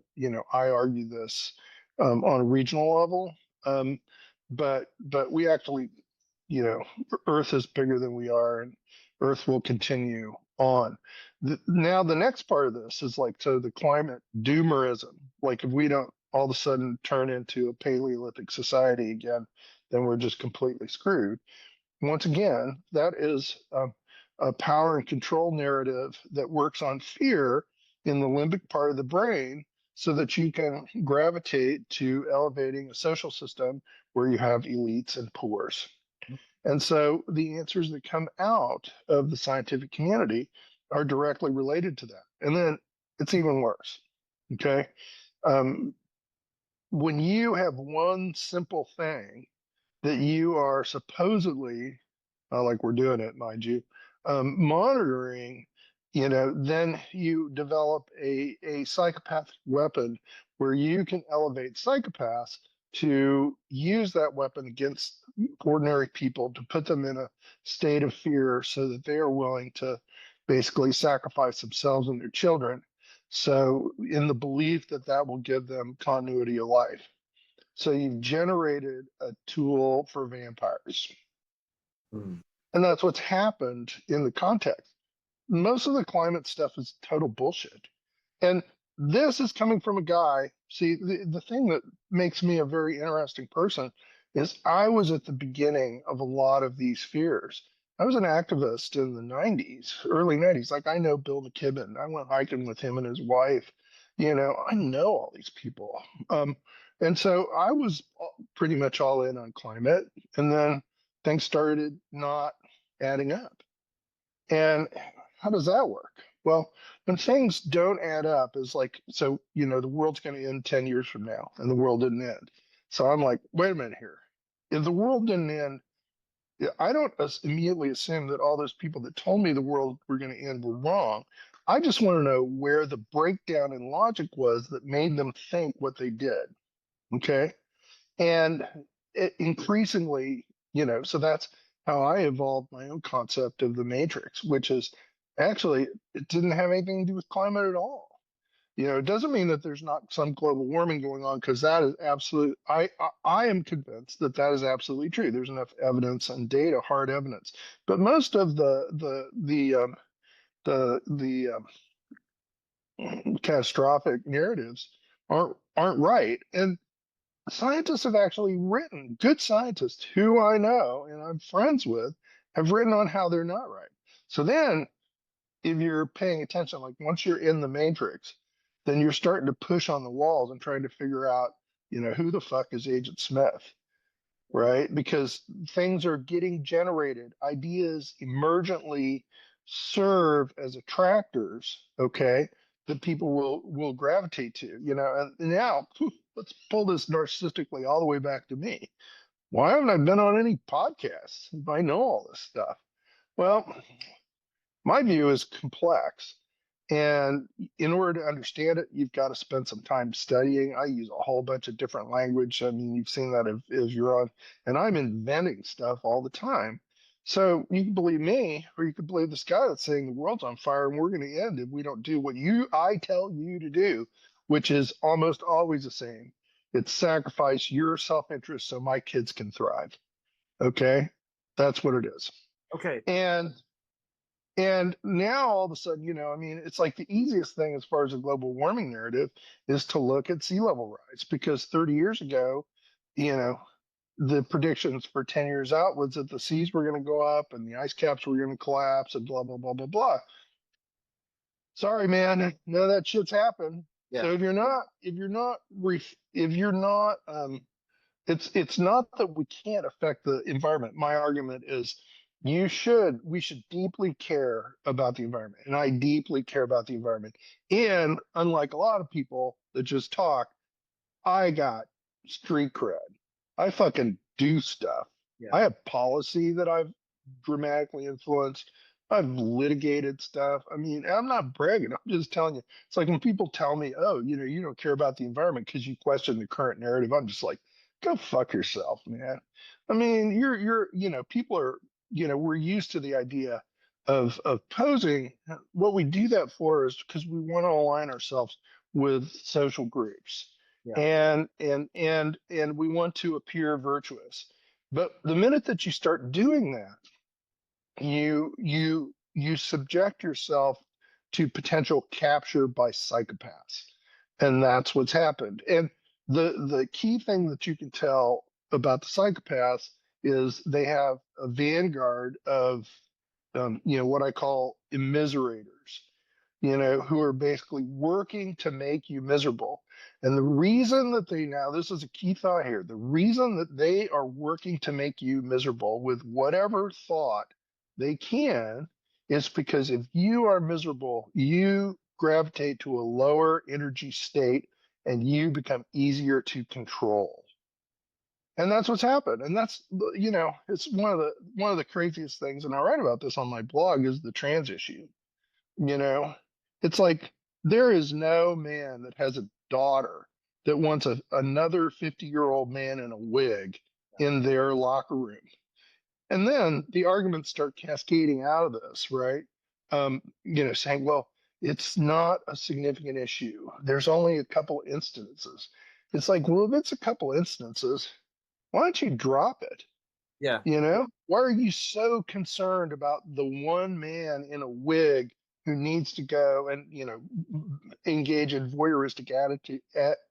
I argue this on a regional level, but we actually, you know, Earth is bigger than we are, and Earth will continue on. Now, the next part of this is like, so the climate doomerism, like if we don't all of a sudden turn into a Paleolithic society again, then we're just completely screwed. Once again, that is a power and control narrative that works on fear in the limbic part of the brain so that you can gravitate to elevating a social system where you have elites and poors. And so the answers that come out of the scientific community are directly related to that. And then it's even worse. Okay. Um, when you have one simple thing that you are supposedly, like we're doing it, mind you, monitoring, then you develop a psychopathic weapon where you can elevate psychopaths to use that weapon against ordinary people to put them in a state of fear so that they are willing to basically sacrifice themselves and their children. So, in the belief that that will give them continuity of life. So you've generated a tool for vampires. Hmm. And that's what's happened in the context. Most of the climate stuff is total bullshit. And this is coming from a guy. See, the thing that makes me a very interesting person is I was at the beginning of a lot of these fears. I was an activist in the 90s, early 90s. Like I know Bill McKibben. I went hiking with him and his wife. I know all these people. And so I was pretty much all in on climate. And then things started not adding up. And how does that work? Well, when things don't add up, is like, so, the world's going to end 10 years from now, and the world didn't end. So I'm like, wait a minute here. If the world didn't end, I don't immediately assume that all those people that told me the world were going to end were wrong. I just want to know where the breakdown in logic was that made them think what they did. Okay. And increasingly, so that's how I evolved my own concept of the matrix, which is actually, it didn't have anything to do with climate at all. It doesn't mean that there's not some global warming going on, because that is absolute. I am convinced that that is absolutely true. There's enough evidence and data, hard evidence. But most of the catastrophic narratives aren't right. And scientists have actually written, good scientists who I know and I'm friends with, have written on how they're not right. So then, if you're paying attention, like once you're in the matrix, then you're starting to push on the walls and trying to figure out, who the fuck is Agent Smith, right? Because things are getting generated, ideas emergently serve as attractors, okay, that people will gravitate to, you know. And now let's pull this narcissistically all the way back to me. Why haven't I been on any podcasts if I know all this stuff? Well, my view is complex. And in order to understand it, you've got to spend some time studying. I use a whole bunch of different language. I mean, you've seen that if you're on, and I'm inventing stuff all the time. So you can believe me, or you could believe this guy that's saying the world's on fire and we're going to end if we don't do what I tell you to do, which is almost always the same. It's sacrifice your self-interest so my kids can thrive. Okay, that's what it is. Okay. And now all of a sudden, you know, I mean, it's like the easiest thing as far as a global warming narrative is to look at sea level rise, because 30 years ago, you know, the predictions for 10 years out was that the seas were going to go up and the ice caps were going to collapse and blah, blah, blah, blah, blah. Sorry, man, none of that shit's happened. Yeah. So if you're not, it's not that we can't affect the environment. My argument is we should deeply care about the environment. And I deeply care about the environment. And unlike a lot of people that just talk, I got street cred. I fucking do stuff. Yeah. I have policy that I've dramatically influenced. I've litigated stuff. I mean, I'm not bragging. I'm just telling you. It's like when people tell me, oh, you know, you don't care about the environment because you question the current narrative. I'm just like, go fuck yourself, man. I mean, you know, people are, you know, we're used to the idea of posing. What we do that for is because we want to align ourselves with social groups. Yeah. And we want to appear virtuous. But the minute that you start doing that, you subject yourself to potential capture by psychopaths. And that's what's happened. And the key thing that you can tell about the psychopaths is they have a vanguard of you know, what I call immiserators, you know, who are basically working to make you miserable. And the reason that this is a key thought here, the reason that they are working to make you miserable with whatever thought they can is because if you are miserable, you gravitate to a lower energy state and you become easier to control. And that's what's happened. And that's, you know, it's one of the craziest things. And I write about this on my blog is the trans issue. You know, it's like there is no man that has a daughter that wants another 50-year-old man in a wig in their locker room. And then the arguments start cascading out of this, right? You know, saying, well, it's not a significant issue. There's only a couple instances. It's like, well, if it's a couple instances, why don't you drop it? Yeah. You know, why are you so concerned about the one man in a wig who needs to go and, you know, engage in voyeuristic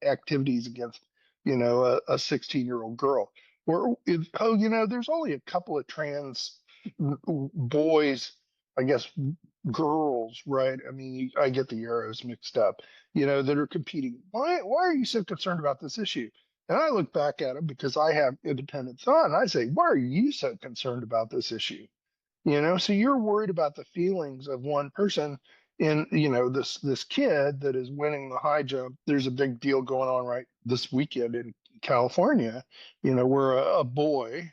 activities against, you know, a 16-year-old girl? Or, oh, you know, there's only a couple of trans boys, I guess, girls, right? I mean, I get the arrows mixed up, you know, that are competing. Why are you so concerned about this issue? And I look back at them because I have independent thought and I say, why are you so concerned about this issue? You know, so you're worried about the feelings of one person in, you know, this kid that is winning the high jump. There's a big deal going on right this weekend in California, you know, where a boy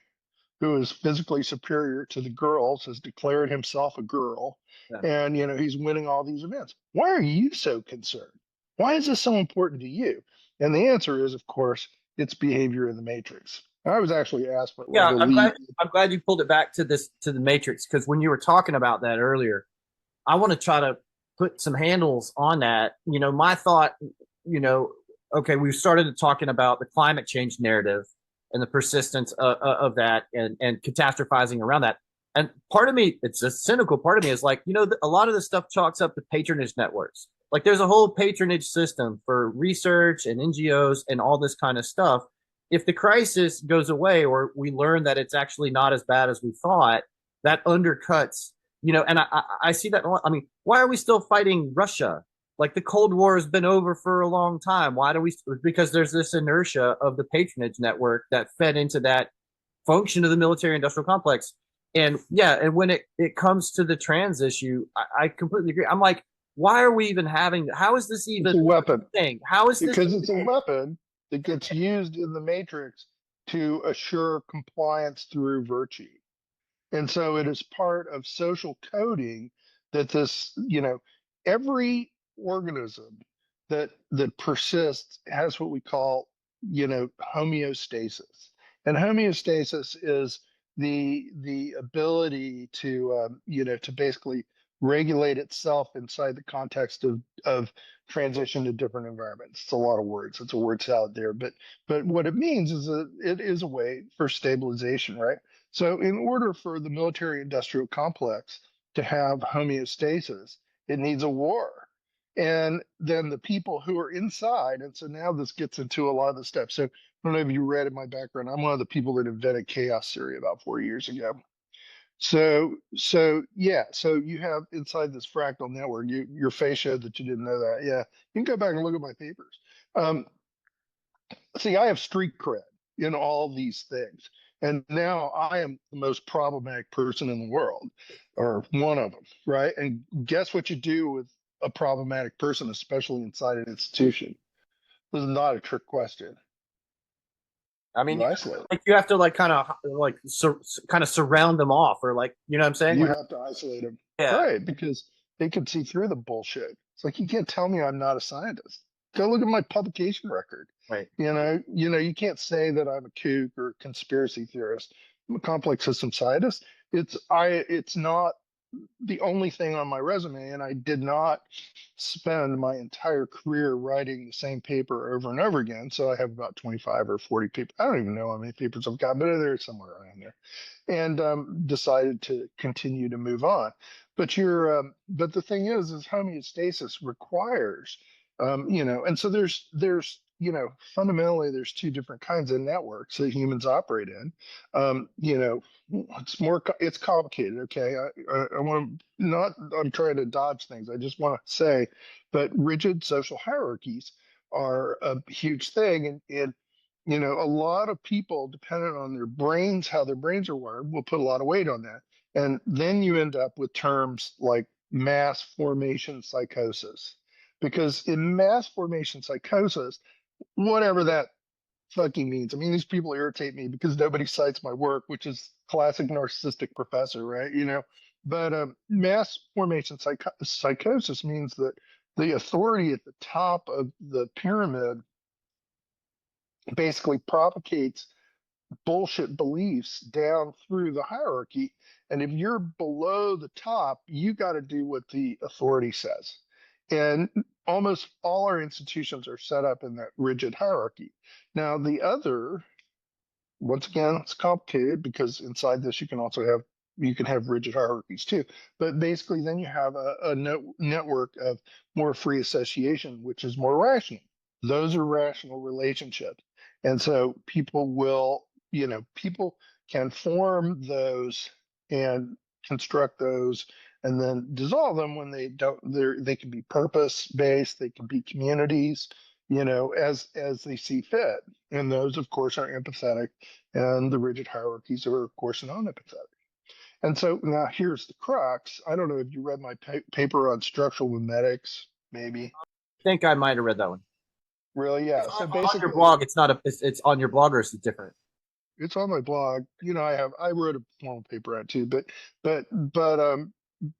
who is physically superior to the girls has declared himself a girl. Yeah. And, you know, he's winning all these events. Why are you so concerned? Why is this so important to you? And the answer is, of course, it's behavior in the matrix. I was actually asked by Yeah, the lead. I'm glad you pulled it back to the matrix, because when you were talking about that earlier, I want to try to put some handles on that. You know, my thought, you know, okay, we started talking about the climate change narrative and the persistence of that and catastrophizing around that. And part of me, it's a cynical part of me, is like, you know, a lot of this stuff chalks up to patronage networks. Like there's a whole patronage system for research and NGOs and all this kind of stuff. If the crisis goes away or we learn that it's actually not as bad as we thought, that undercuts, you know, and I see that. I mean, why are we still fighting Russia? Like the Cold War has been over for a long time. Why do we? Because there's this inertia of the patronage network that fed into that function of the military industrial complex. And yeah, and when it comes to the trans issue, I completely agree. I'm like, Why are we even having? How is this It's even a a weapon thing? How is this because it's a even weapon that gets used in the matrix to assure compliance through virtue. And so it is part of social coding that this, every organism that persists has what we call, homeostasis. And homeostasis is the ability to, to basically regulate itself inside the context of transition to different environments. It's a lot of words. It's a word salad there, but what it means is that it is a way for stabilization, right? So, in order for the military industrial complex to have homeostasis, it needs a war. And then the people who are inside, and so now this gets into a lot of the steps. So, I don't know if you read in my background, I'm one of the people that invented chaos theory about 4 years ago. So you have inside this fractal network, your face showed that you didn't know that. Yeah, you can go back and look at my papers. Um, See, I have street cred in all these things. And now I am the most problematic person in the world, or one of them, right? And guess what you do with a problematic person, especially inside an institution? This is not a trick question. I mean, You isolate them. like you have to like kind of surround them off, or like you know what I'm saying? You Like, have to isolate them. yeah, Right, because they can see through the bullshit. It's like you can't tell me I'm not a scientist. Go look at my publication record. right. You can't say that I'm a kook or a conspiracy theorist. I'm a complex system scientist. It's not the only thing on my resume, and I did not spend my entire career writing the same paper over and over again. So I have about 25 or 40 papers. I don't even know how many papers I've got, but they're somewhere around there. And decided to continue to move on. But the thing is homeostasis requires, and so fundamentally there's two different kinds of networks that humans operate in. It's complicated. Okay, I want to not. I'm trying to dodge things. I just want to say, but rigid social hierarchies are a huge thing, and a lot of people, depending on their brains, how their brains are wired, will put a lot of weight on that. And then you end up with terms like mass formation psychosis. Because in mass formation psychosis, whatever that fucking means, I mean, these people irritate me because nobody cites my work, which is classic narcissistic professor, right? But mass formation psychosis means that the authority at the top of the pyramid basically propagates bullshit beliefs down through the hierarchy. And if you're below the top, you got to do what the authority says. And almost all our institutions are set up in that rigid hierarchy. Now, the other, once again, it's complicated because inside this you can have rigid hierarchies too. But basically, then you have a network of more free association, which is more rational. Those are rational relationships. And so people can form those and construct those and then dissolve them when they don't, they can be purpose based, they can be communities, as they see fit. And those, of course, are empathetic, and the rigid hierarchies are, of course, non-empathetic. And so now here's the crux. I don't know if you read my paper on structural memetics, maybe. I think I might have read that one. Really, It's yeah. So on your basically, blog. It's not a. It's on your blog, or is it different? it's on my blog. I wrote a formal paper on it too, but but um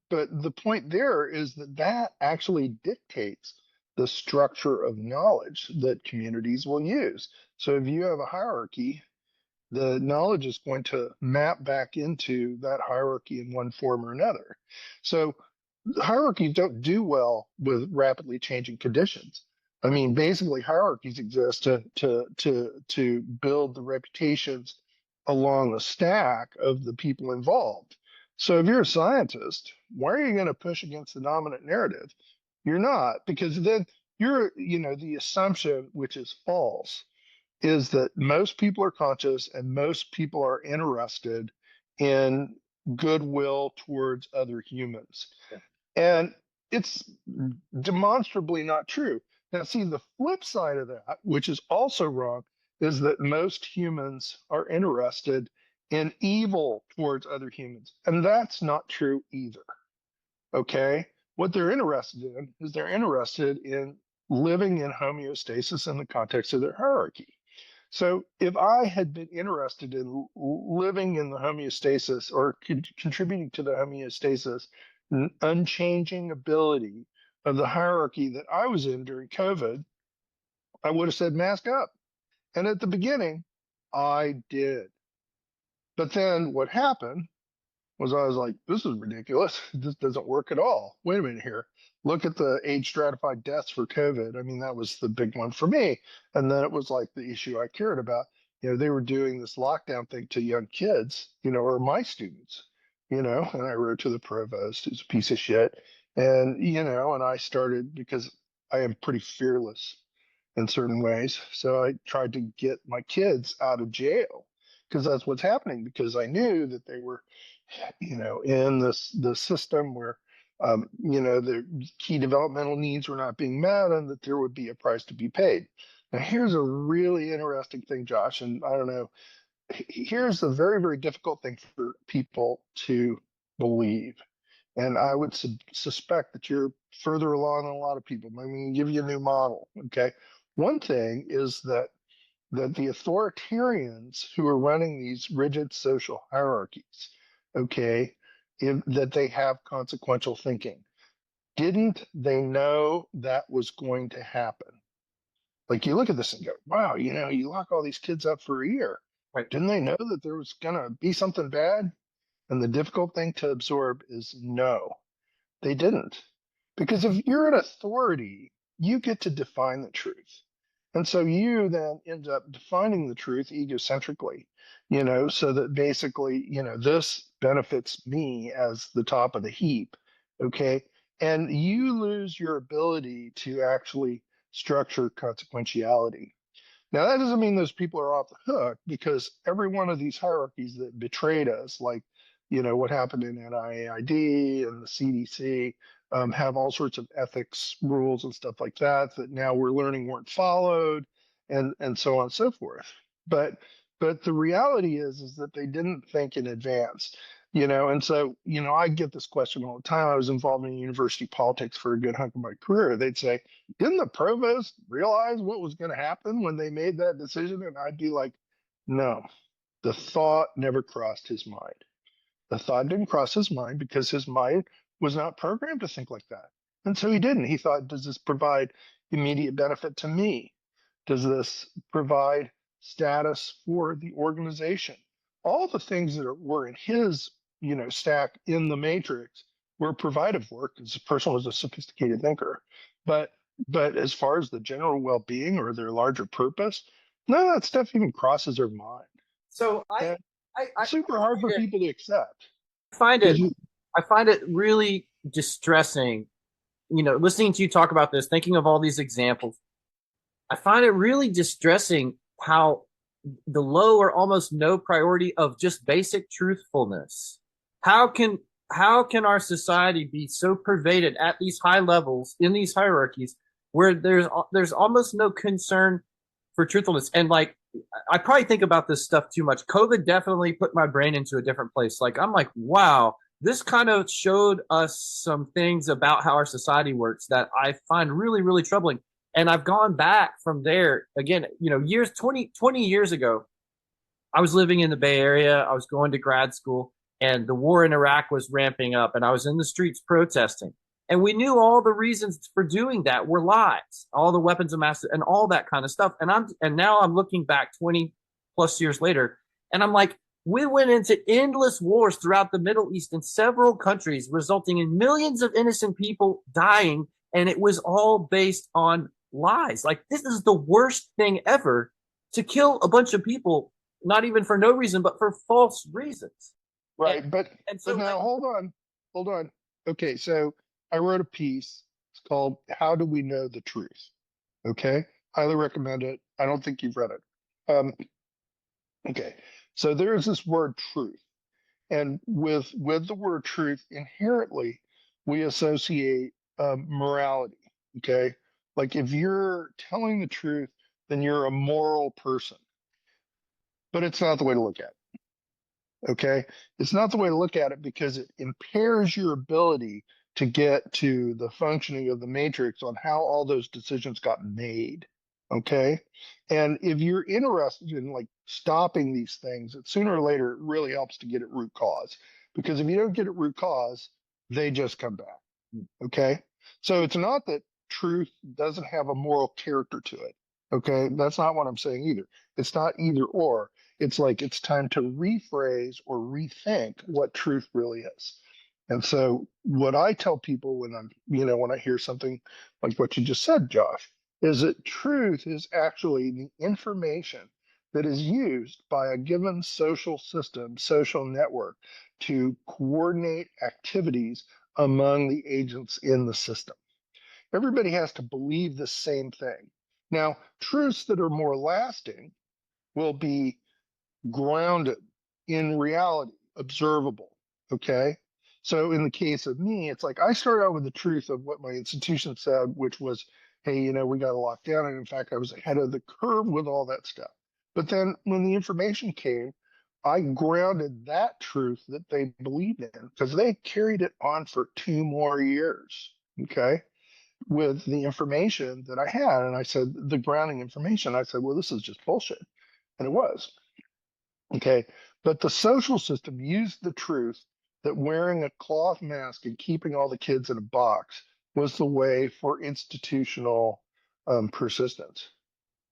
but the point there is that actually dictates the structure of knowledge that communities will use. So if you have a hierarchy, the knowledge is going to map back into that hierarchy in one form or another. So hierarchies don't do well with rapidly changing conditions. I mean, basically, hierarchies exist to build the reputations along the stack of the people involved. So if you're a scientist, why are you going to push against the dominant narrative? You're not, because then the assumption, which is false, is that most people are conscious and most people are interested in goodwill towards other humans. Yeah. And it's demonstrably not true. Now, see, the flip side of that, which is also wrong, is that most humans are interested in evil towards other humans. And that's not true either. Okay. What they're interested in is they're interested in living in homeostasis in the context of their hierarchy. So if I had been interested in living in the homeostasis or contributing to the homeostasis, unchanging ability of the hierarchy that I was in during COVID, I would have said mask up. And at the beginning, I did. But then what happened was I was like, this is ridiculous. This doesn't work at all. Wait a minute here. Look at the age stratified deaths for COVID. I mean, that was the big one for me. And then it was like the issue I cared about. They were doing this lockdown thing to young kids, or my students, and I wrote to the provost, who's a piece of shit. And I started because I am pretty fearless in certain ways. So I tried to get my kids out of jail because that's what's happening, because I knew that they were in the system where the key developmental needs were not being met and that there would be a price to be paid. Now, here's a really interesting thing, Josh, and I don't know. Here's a very, very difficult thing for people to believe. And I would suspect that you're further along than a lot of people. I'm going to give you a new model. Okay. One thing is that the authoritarians who are running these rigid social hierarchies, okay, that they have consequential thinking. Didn't they know that was going to happen? Like, you look at this and go, wow, you lock all these kids up for a year. Right. Didn't they know that there was going to be something bad? And the difficult thing to absorb is no, they didn't. Because if you're an authority, you get to define the truth. And so you then end up defining the truth egocentrically, so that basically, this benefits me as the top of the heap. Okay. And you lose your ability to actually structure consequentiality. Now, that doesn't mean those people are off the hook, because every one of these hierarchies that betrayed us, like, what happened in NIAID and the CDC, have all sorts of ethics rules and stuff like that now we're learning weren't followed, and so on and so forth. But the reality is that they didn't think in advance. And so, I get this question all the time. I was involved in university politics for a good hunk of my career. They'd say, didn't the provost realize what was going to happen when they made that decision? And I'd be like, no, the thought never crossed his mind. The thought didn't cross his mind because his mind was not programmed to think like that. And so he didn't. He thought, does this provide immediate benefit to me? Does this provide status for the organization? All the things that were in his, stack in the matrix were provided for because the person was a sophisticated thinker. But as far as the general well-being or their larger purpose, none of that stuff even crosses their mind. So And I it's super hard for people to accept. find Because it I find it really distressing, listening to you talk about this, thinking of all these examples. I find it really distressing how the low or almost no priority of just basic truthfulness. How can our society be so pervaded at these high levels in these hierarchies where there's almost no concern for truthfulness? And like, I probably think about this stuff too much. COVID definitely put my brain into a different place. Like, I'm like, wow, this kind of showed us some things about how our society works that I find really, really troubling. And I've gone back from there again, 20 years ago. I was living in the Bay Area. I was going to grad school, and the war in Iraq was ramping up, and I was in the streets protesting. And we knew all the reasons for doing that were lies, all the weapons of mass and all that kind of stuff. And now I'm looking back 20 plus years later, and I'm like, we went into endless wars throughout the Middle East in several countries, resulting in millions of innocent people dying, and it was all based on lies. Like, this is the worst thing ever, to kill a bunch of people, not even for no reason, but for false reasons. right, And, but and so now hold on. Okay, so I wrote a piece. It's called "How Do We Know the Truth?" Okay, highly recommend it. I don't think you've read it. Okay, so there is this word truth, and with the word truth inherently, we associate morality. Okay, like if you're telling the truth, then you're a moral person. But it's not the way to look at it. Okay, it's not the way to look at it because it impairs your ability to get to the functioning of the matrix on how all those decisions got made. Okay. And if you're interested in like stopping these things, it sooner or later it really helps to get at root cause. Because if you don't get at root cause, they just come back. Okay. So it's not that truth doesn't have a moral character to it. Okay. That's not what I'm saying either. It's not either or. It's like it's time to rephrase or rethink what truth really is. And so what I tell people when when I hear something like what you just said, Josh, is that truth is actually the information that is used by a given social system, social network to coordinate activities among the agents in the system. Everybody has to believe the same thing. Now, truths that are more lasting will be grounded in reality, observable. Okay. So in the case of me, it's like I start out with the truth of what my institution said, which was, hey, we got to lock down. And in fact, I was ahead of the curve with all that stuff. But then when the information came, I grounded that truth that they believed in because they carried it on for 2 more years. Okay. With the information that I had. And I said, the grounding information, I said, well, this is just bullshit. And it was. Okay. But the social system used the truth that wearing a cloth mask and keeping all the kids in a box was the way for institutional persistence.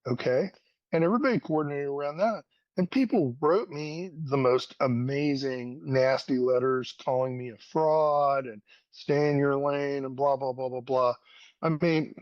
Okay. And everybody coordinated around that. And people wrote me the most amazing, nasty letters calling me a fraud and stay in your lane and blah, blah, blah, blah, blah. I mean,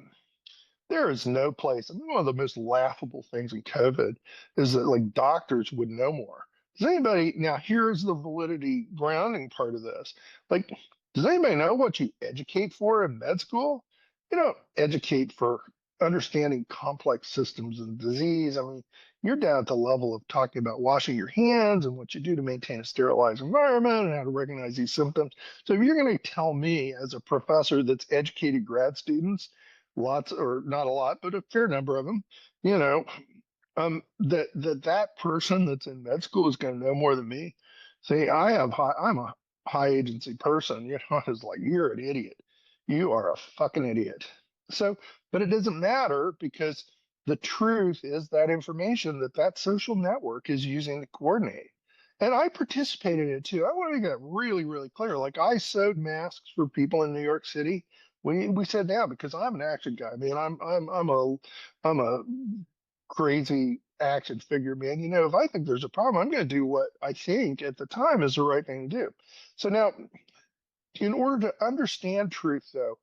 there is no place. I mean, one of the most laughable things in COVID is that like doctors would know more. Does anybody now? Here's the validity grounding part of this. Like, does anybody know what you educate for in med school? You don't educate for understanding complex systems and disease. I mean, you're down at the level of talking about washing your hands and what you do to maintain a sterilized environment and how to recognize these symptoms. So if you're going to tell me as a professor that's educated grad students lots or not a lot, but a fair number of them, you know, that person that's in med school is going to know more than me. See, I'm a high agency person. It's like you're an idiot. You are a fucking idiot. So, but it doesn't matter because the truth is that information that social network is using to coordinate. And I participated in it too. I want to make that really, really clear. Like I sewed masks for people in New York City. We sat down because I'm an action guy. I mean, I'm a crazy action figure, man. If I think there's a problem, I'm going to do what I think at the time is the right thing to do. So now, in order to understand truth, though,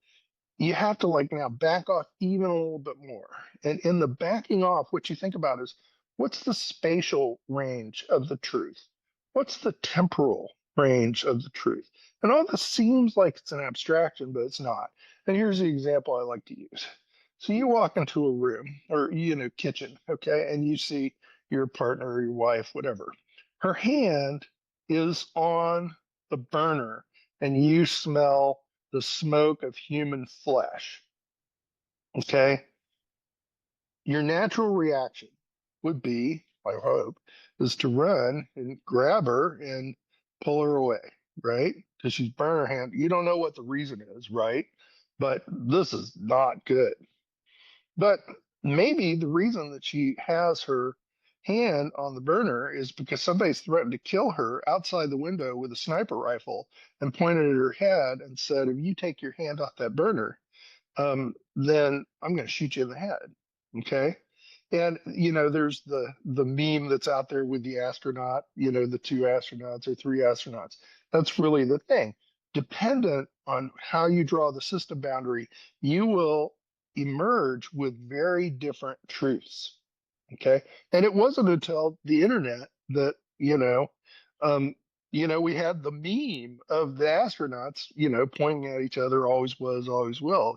you have to like now back off even a little bit more. And in the backing off, what you think about is what's the spatial range of the truth? What's the temporal range of the truth? And all this seems like it's an abstraction, but it's not. And here's the example I like to use. So you walk into a room or kitchen, okay, and you see your partner or your wife, whatever. Her hand is on the burner and you smell the smoke of human flesh. Okay. Your natural reaction would be, I hope, is to run and grab her and pull her away, right? Because she's burned her hand. You don't know what the reason is, right? But this is not good. But maybe the reason that she has her hand on the burner is because somebody's threatened to kill her outside the window with a sniper rifle and pointed at her head and said, if you take your hand off that burner, then I'm going to shoot you in the head. Okay. And there's the meme that's out there with the astronaut, the 2 astronauts or 3 astronauts. That's really the thing. Dependent on how you draw the system boundary, you will emerge with very different truths. Okay. And it wasn't until the internet that, we had the meme of the astronauts, pointing at each other, always was, always will,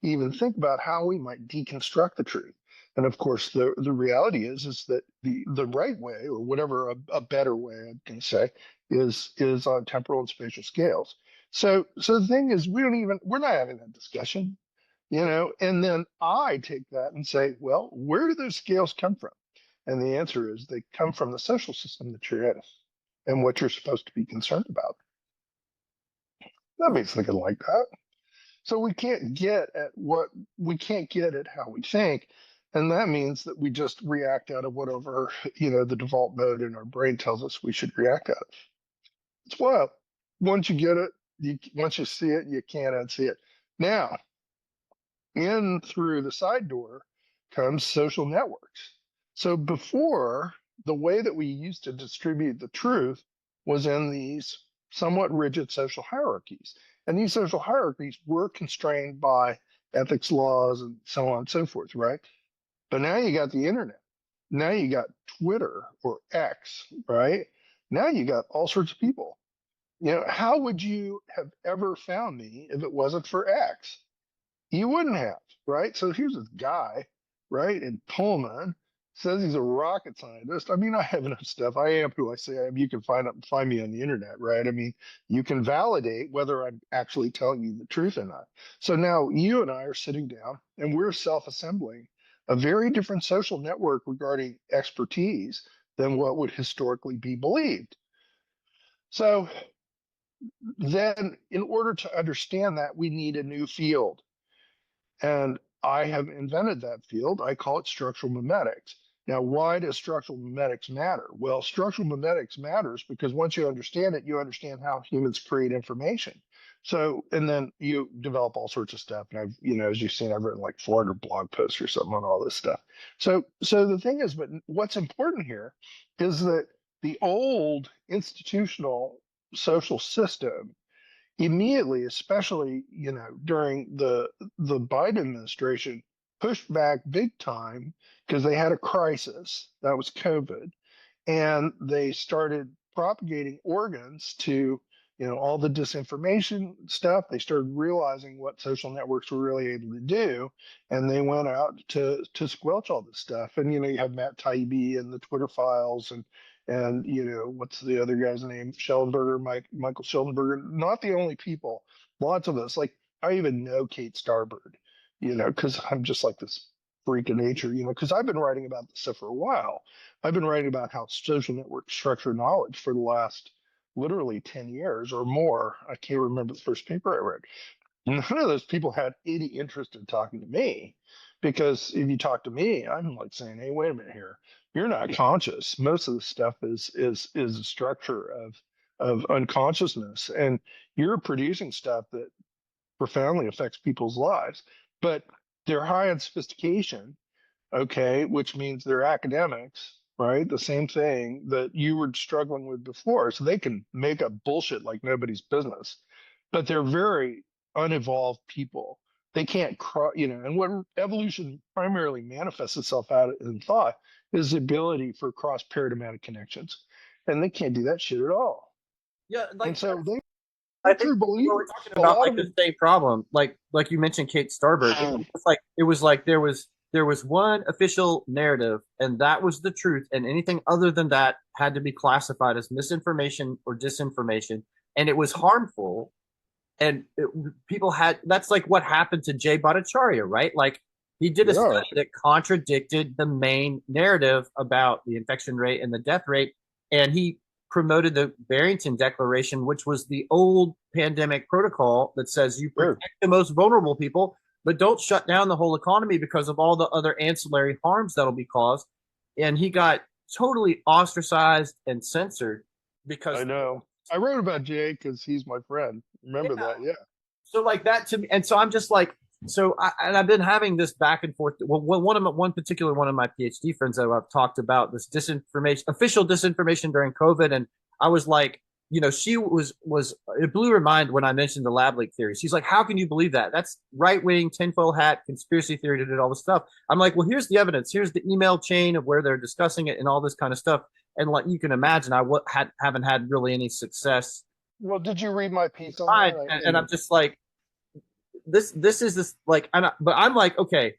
even think about how we might deconstruct the truth. And of course, the reality is that the right way, or whatever a better way I can say, is on temporal and spatial scales. So the thing is, we're not having that discussion, and then I take that and say, well, where do those scales come from? And the answer is they come from the social system that you're in and what you're supposed to be concerned about. Nobody's thinking like that. So we can't get at how we think. And that means that we just react out of whatever, the default mode in our brain tells us we should react out of. It's wild. Once you get it, once you see it, you can't unsee it. Now, in through the side door comes social networks. So before, the way that we used to distribute the truth was in these somewhat rigid social hierarchies. And these social hierarchies were constrained by ethics laws and so on and so forth, right? But now you got the internet. Now you got Twitter or X, right? Now you got all sorts of people. How would you have ever found me if it wasn't for X? You wouldn't have, right? So here's this guy, right, in Pullman, says he's a rocket scientist. I mean, I have enough stuff. I am who I say I am. You can find me on the internet, right? I mean, you can validate whether I'm actually telling you the truth or not. So now you and I are sitting down and we're self-assembling a very different social network regarding expertise than what would historically be believed. So then in order to understand that, we need a new field. And I have invented that field. I call it structural memetics. Now, why does structural memetics matter? Well, structural memetics matters because once you understand it, you understand how humans create information. So, and then you develop all sorts of stuff. And as you've seen, I've written like 400 blog posts or something on all this stuff. So the thing is, but what's important here is that the old institutional social system immediately, especially during the Biden administration, pushed back big time because they had a crisis that was COVID, and they started propagating organs to all the disinformation stuff. They started realizing what social networks were really able to do, and they went out to squelch all this stuff. And you have Matt Taibbi and the Twitter files, and what's the other guy's name, Schellenberger, Michael Schellenberger. Not the only people, lots of us. Like, I even know Kate Starbird, because I'm just like this freak of nature, because I've been writing about this stuff for a while. I've been writing about how social networks structure knowledge for the last literally 10 years or more. I can't remember the first paper I read. None of those people had any interest in talking to me, because if you talk to me, I'm like saying, hey, wait a minute here. You're not conscious. Most of the stuff is a structure of unconsciousness, and you're producing stuff that profoundly affects people's lives. But they're high in sophistication, okay, which means they're academics, right? The same thing that you were struggling with before. So they can make up bullshit like nobody's business, but they're very unevolved people. They can't, and what evolution primarily manifests itself out in thought is the ability for cross paradigmatic connections. And they can't do that shit at all. Yeah, And so I they're think true we're believers. talking A about lot like of the them. same problem. Like you mentioned, Kate Starbird. It was like there was one official narrative, and that was the truth, and anything other than that had to be classified as misinformation or disinformation, and it was harmful. And people had that's like what happened to Jay Bhattacharya, right? Like he did a Yeah. study that contradicted the main narrative about the infection rate and the death rate, and he promoted the Barrington Declaration, which was the old pandemic protocol that says you Sure. protect the most vulnerable people, but don't shut down the whole economy because of all the other ancillary harms that'll be caused. And he got totally ostracized and censored I because know. I wrote about Jay because he's my friend. Remember yeah. that? Yeah. So like that to me, and so I'm just like, I've been having this back and forth. Well, one particular one of my PhD friends that I've talked about this disinformation, official disinformation during COVID, and I was like, she was it blew her mind when I mentioned the lab leak theory. She's like, how can you believe that? That's right wing tinfoil hat conspiracy theory to do all this stuff. I'm like, well, here's the evidence. Here's the email chain of where they're discussing it and all this kind of stuff. And like you can imagine, haven't had really any success. Well, did you read my piece on And, that? and I'm just like, this is this like but I'm like, okay,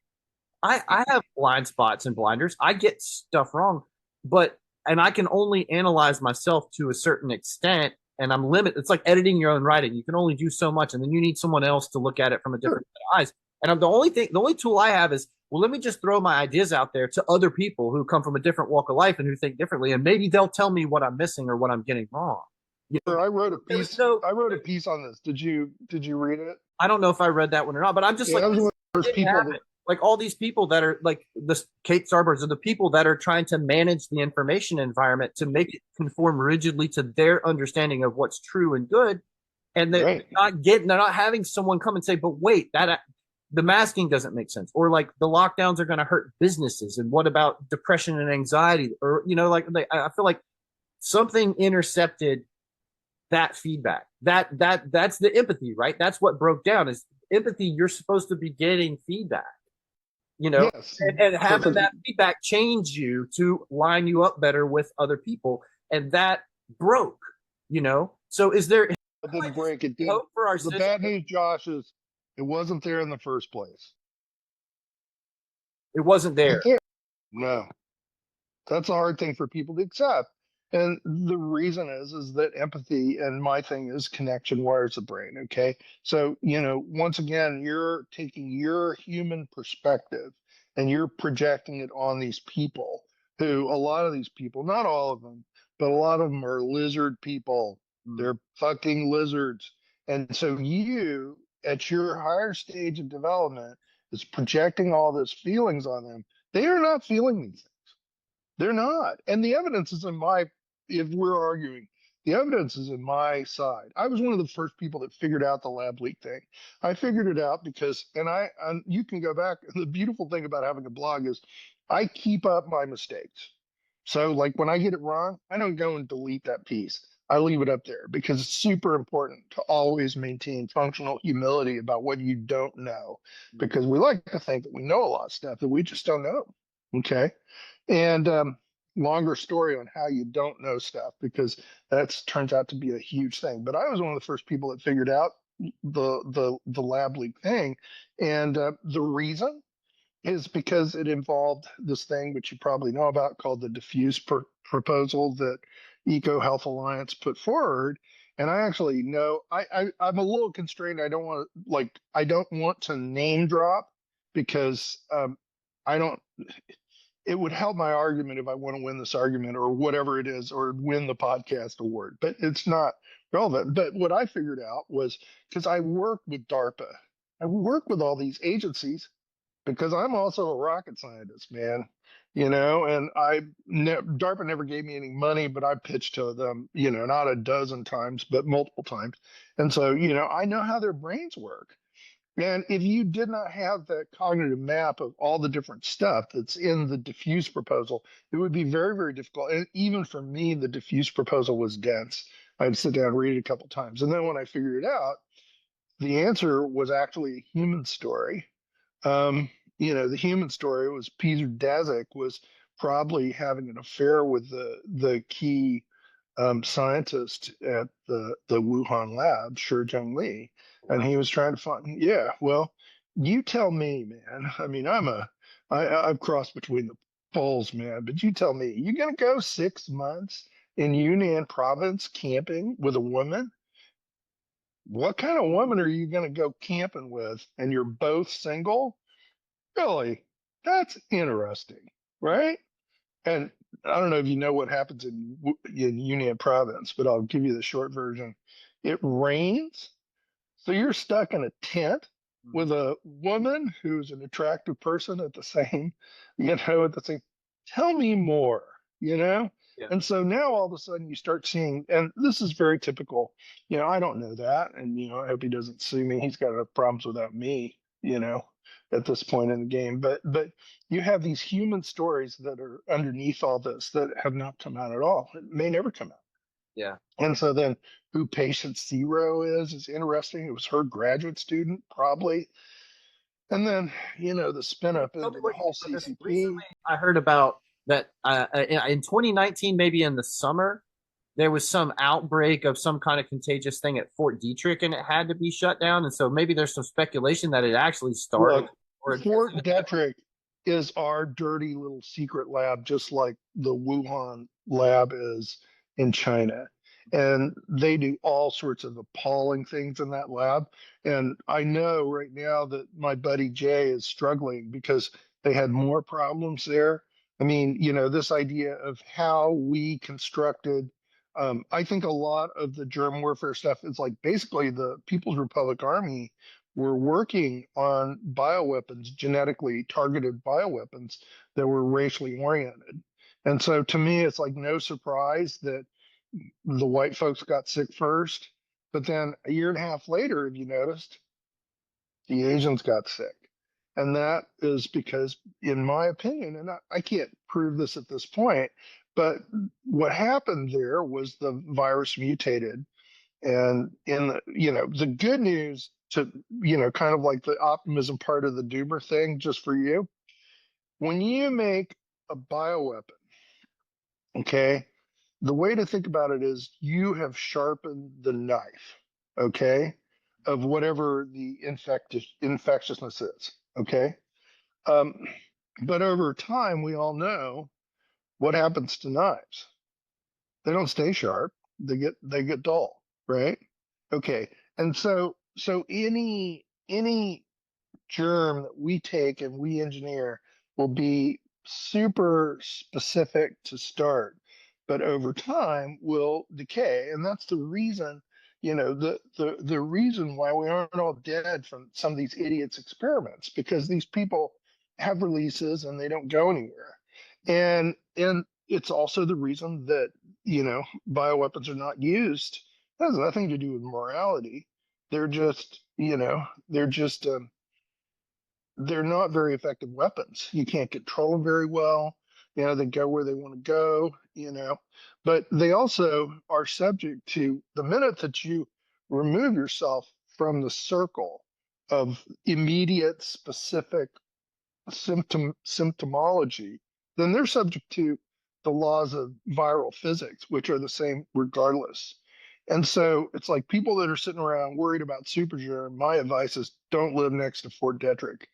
I have blind spots and blinders. I get stuff wrong, but and I can only analyze myself to a certain extent, and I'm limited. It's like editing your own writing. You can only do so much, and then you need someone else to look at it from a different set of eyes. And the only tool I have is, well, let me just throw my ideas out there to other people who come from a different walk of life and who think differently, and maybe they'll tell me what I'm missing or what I'm getting wrong. I wrote a There was piece. no, I wrote a piece on this. Did you read it? I don't know if I read that one or not, but I'm just Yeah, like, I was this one of the first didn't people that. happen. Like all these people that are like the Kate Starbergs are the people that are trying to manage the information environment to make it conform rigidly to their understanding of what's true and good. And Right. they're not having someone come and say, but wait, that the masking doesn't make sense. Or like the lockdowns are going to hurt businesses. And what about depression and anxiety? Or, like I feel like something intercepted that feedback. That's the empathy, right? That's what broke down is empathy. You're supposed to be getting feedback, Yes. and having Perfect. that feedback change you to line you up better with other people. And that broke. So is there It didn't break. It did. hope for our The system? bad news, Josh, is it wasn't there in the first place. It wasn't Right there. there. No. That's a hard thing for people to accept. And the reason is that empathy, and my thing is connection wires the brain. Okay. So, once again, you're taking your human perspective and you're projecting it on these people who, a lot of these people, not all of them, but a lot of them are lizard people. Mm. They're fucking lizards. And so you, at your higher stage of development, is projecting all those feelings on them. They are not feeling these things. They're not. And the evidence is if we're arguing, the evidence is in my side. I was one of the first people that figured out the lab leak thing. I figured it out because, and you can go back. The beautiful thing about having a blog is I keep up my mistakes. So, like when I get it wrong, I don't go and delete that piece. I leave it up there because it's super important to always maintain functional humility about what you don't know, because we like to think that we know a lot of stuff that we just don't know. Okay. And longer story on how you don't know stuff, because that turns out to be a huge thing. But I was one of the first people that figured out the lab leak thing, and the reason is because it involved this thing which you probably know about called the diffuse proposal that Eco Health Alliance put forward. And I actually know I'm a little constrained. I don't want to name drop because I don't it would help my argument if I want to win this argument or whatever it is, or win the podcast award, but it's not relevant. But what I figured out was, because I work with DARPA, I work with all these agencies because I'm also a rocket scientist, man. And DARPA never gave me any money, but I pitched to them, not a dozen times, but multiple times. And so, I know how their brains work. And if you did not have that cognitive map of all the different stuff that's in the diffuse proposal, it would be very, very difficult. And even for me, the diffuse proposal was dense. I'd sit down and read it a couple times. And then when I figured it out, the answer was actually a human story. Um, the human story was Peter Daszak was probably having an affair with the key scientist at the Wuhan lab, Shi Zhengli, and he was trying to find. Yeah, well, you tell me, man. I mean, I've crossed between the poles, man. But you tell me, you gonna go 6 months in Yunnan province camping with a woman? What kind of woman are you gonna go camping with? And you're both single? Really? That's interesting, right? And I don't know if you know what happens in Yunnan province, but I'll give you the short version. It rains, so you're stuck in a tent with a woman who's an attractive person at the same, at the same. Tell me more. Yeah. And so now all of a sudden you start seeing, and this is very typical. I don't know that, and I hope he doesn't sue me. He's got enough problems without me, at this point in the game. But you have these human stories that are underneath all this that have not come out at all. It may never come out. Yeah. And so then who patient zero is interesting. It was her graduate student, probably. And then, the spin up Tell me into the what you whole know this. CCP. Recently, I heard about that in 2019, maybe in the summer, there was some outbreak of some kind of contagious thing at Fort Detrick, and it had to be shut down. And so maybe there's some speculation that it actually started. Look, Or Fort Detrick is our dirty little secret lab, just like the Wuhan lab is in China. And they do all sorts of appalling things in that lab. And I know right now that my buddy Jay is struggling because they had more problems there. I mean, this idea of how we constructed I think a lot of the germ warfare stuff is like basically the People's Republic Army were working on bioweapons, genetically targeted bioweapons that were racially oriented. And so to me, it's like no surprise that the white folks got sick first. But then a year and a half later, if you noticed, the Asians got sick. And that is because, in my opinion, and I can't prove this at this point, but what happened there was the virus mutated. And in the, the good news to, kind of like the optimism part of the Doomer thing, just for you, when you make a bioweapon, okay, the way to think about it is you have sharpened the knife, okay, of whatever the infectiousness is, okay? Um, but over time, we all know what happens to knives. They don't stay sharp. They get dull, right? Okay. And so any germ that we take and we engineer will be super specific to start, but over time will decay. And that's the reason, the reason why we aren't all dead from some of these idiots' experiments, because these people have releases and they don't go anywhere. And it's also the reason that, bioweapons are not used. It has nothing to do with morality. They're just, they're not very effective weapons. You can't control them very well. They go where they want to go. But they also are subject to the minute that you remove yourself from the circle of immediate, specific symptomology, then they're subject to the laws of viral physics, which are the same regardless. And so it's like people that are sitting around worried about supergerm. My advice is don't live next to Fort Detrick,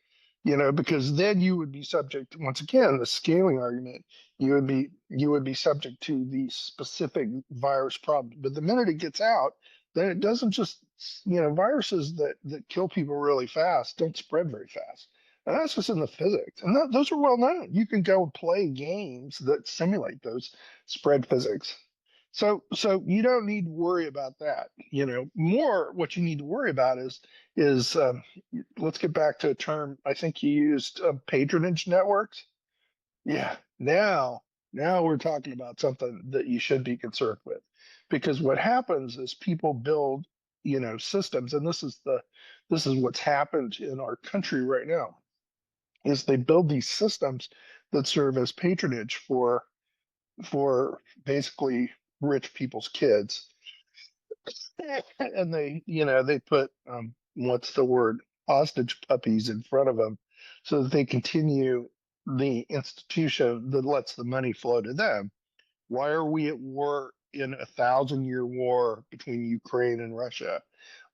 because then you would be subject, once again, the scaling argument. You would be subject to the specific virus problem. But the minute it gets out, then it doesn't just, viruses that kill people really fast don't spread very fast. And that's just in the physics. And those are well known. You can go and play games that simulate those spread physics. So you don't need to worry about that. More what you need to worry about is let's get back to a term I think you used, patronage networks. Yeah. Now we're talking about something that you should be concerned with, because what happens is people build, systems, and this is what's happened in our country right now, is they build these systems that serve as patronage for basically rich people's kids. And they put, what's the word, hostage puppies in front of them so that they continue the institution that lets the money flow to them. Why are we at war in a 1,000-year war between Ukraine and Russia?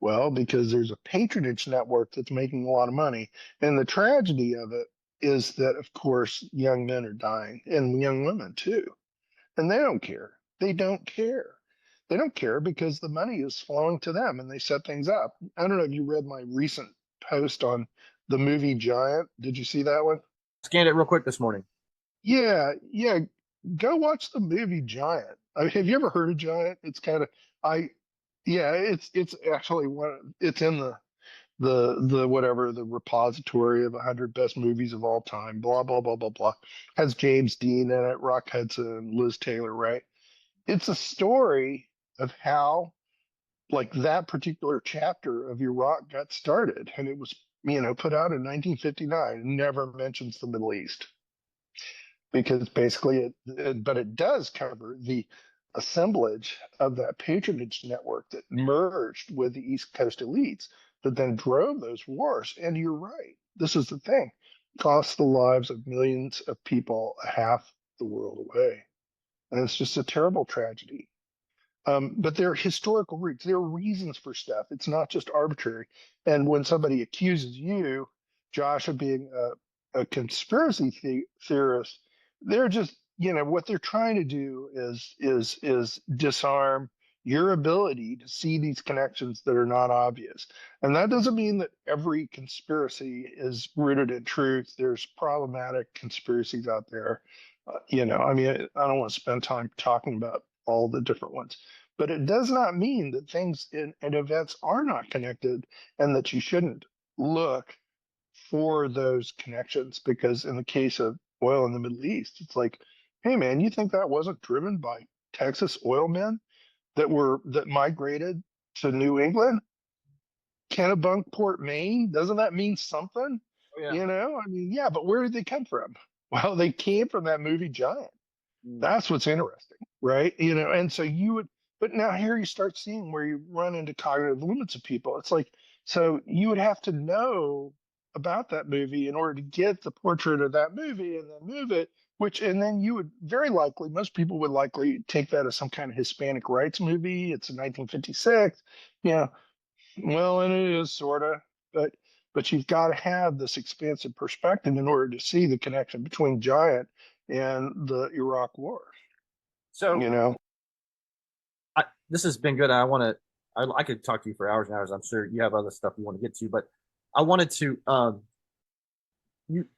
Well, because there's a patronage network that's making a lot of money. And the tragedy of it is that, of course, young men are dying, and young women too. And they don't care. They don't care. They don't care because the money is flowing to them and they set things up. I don't know if you read my recent post on the movie Giant. Did you see that one? Scanned it real quick this morning. Yeah. Go watch the movie Giant. I mean, have you ever heard of Giant? It's kind of yeah. It's actually it's in the whatever, the repository of 100 best movies of all time. Blah blah blah blah blah. Has James Dean in it, Rock Hudson, Liz Taylor, right? It's a story of how, like, that particular chapter of Iraq got started, and it was put out in 1959. Never mentions the Middle East, because basically but it does cover the assemblage of that patronage network that merged with the East Coast elites that then drove those wars. And you're right, this is the thing, cost the lives of millions of people, half the world away. And it's just a terrible tragedy. But there are historical roots. There are reasons for stuff. It's not just arbitrary. And when somebody accuses you, Josh, of being a conspiracy theorist, they're just, what they're trying to do is disarm your ability to see these connections that are not obvious. And that doesn't mean that every conspiracy is rooted in truth. There's problematic conspiracies out there. I mean, I don't want to spend time talking about all the different ones. But it does not mean that things and events are not connected and that you shouldn't look for those connections. Because in the case of oil in the Middle East, it's like, hey man, you think that wasn't driven by Texas oil men that migrated to New England? Kennebunkport, Maine, doesn't that mean something? Oh, yeah. I mean, yeah, but where did they come from? Well, they came from that movie Giant. Mm. That's what's interesting, right? And so but now here you start seeing where you run into cognitive limits of people. It's like, so you would have to know about that movie in order to get the portrait of that movie and then move it, and then you would very likely, most people would likely take that as some kind of Hispanic rights movie. It's in 1956, yeah. Well, and it is sort of, but you've got to have this expansive perspective in order to see the connection between Giant and the Iraq War. So You know, this has been good. I could talk to you for hours and hours. I'm sure you have other stuff you want to get to, but I wanted to,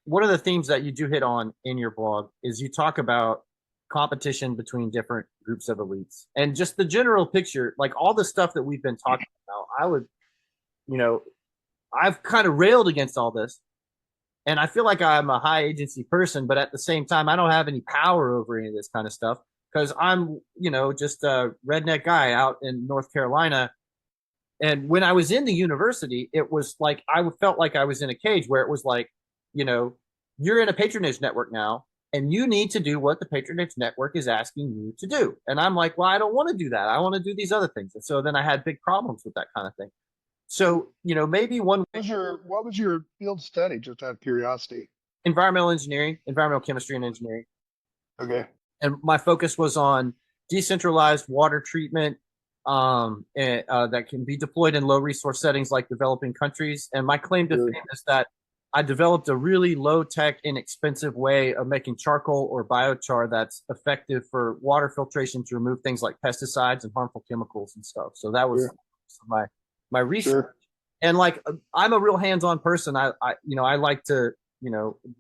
one of the themes that you do hit on in your blog is you talk about competition between different groups of elites and just the general picture, like all the stuff that we've been talking about. I've kind of railed against all this, and I feel like I'm a high agency person, but at the same time, I don't have any power over any of this kind of stuff because I'm, just a redneck guy out in North Carolina. And when I was in the university, it was like I felt like I was in a cage where it was like, you're in a patronage network now, and you need to do what the patronage network is asking you to do. And I'm like, well, I don't want to do that. I want to do these other things. And so then I had big problems with that kind of thing. So, maybe one what was your field study, just out of curiosity? environmental engineering, environmental chemistry and engineering. Okay. And my focus was on decentralized water treatment that can be deployed in low resource settings like developing countries. And my claim to fame is that I developed a really low tech, inexpensive way of making charcoal or biochar that's effective for water filtration to remove things like pesticides and harmful chemicals and stuff. So that was my research. Sure. And like, I'm a real hands-on person. I like to,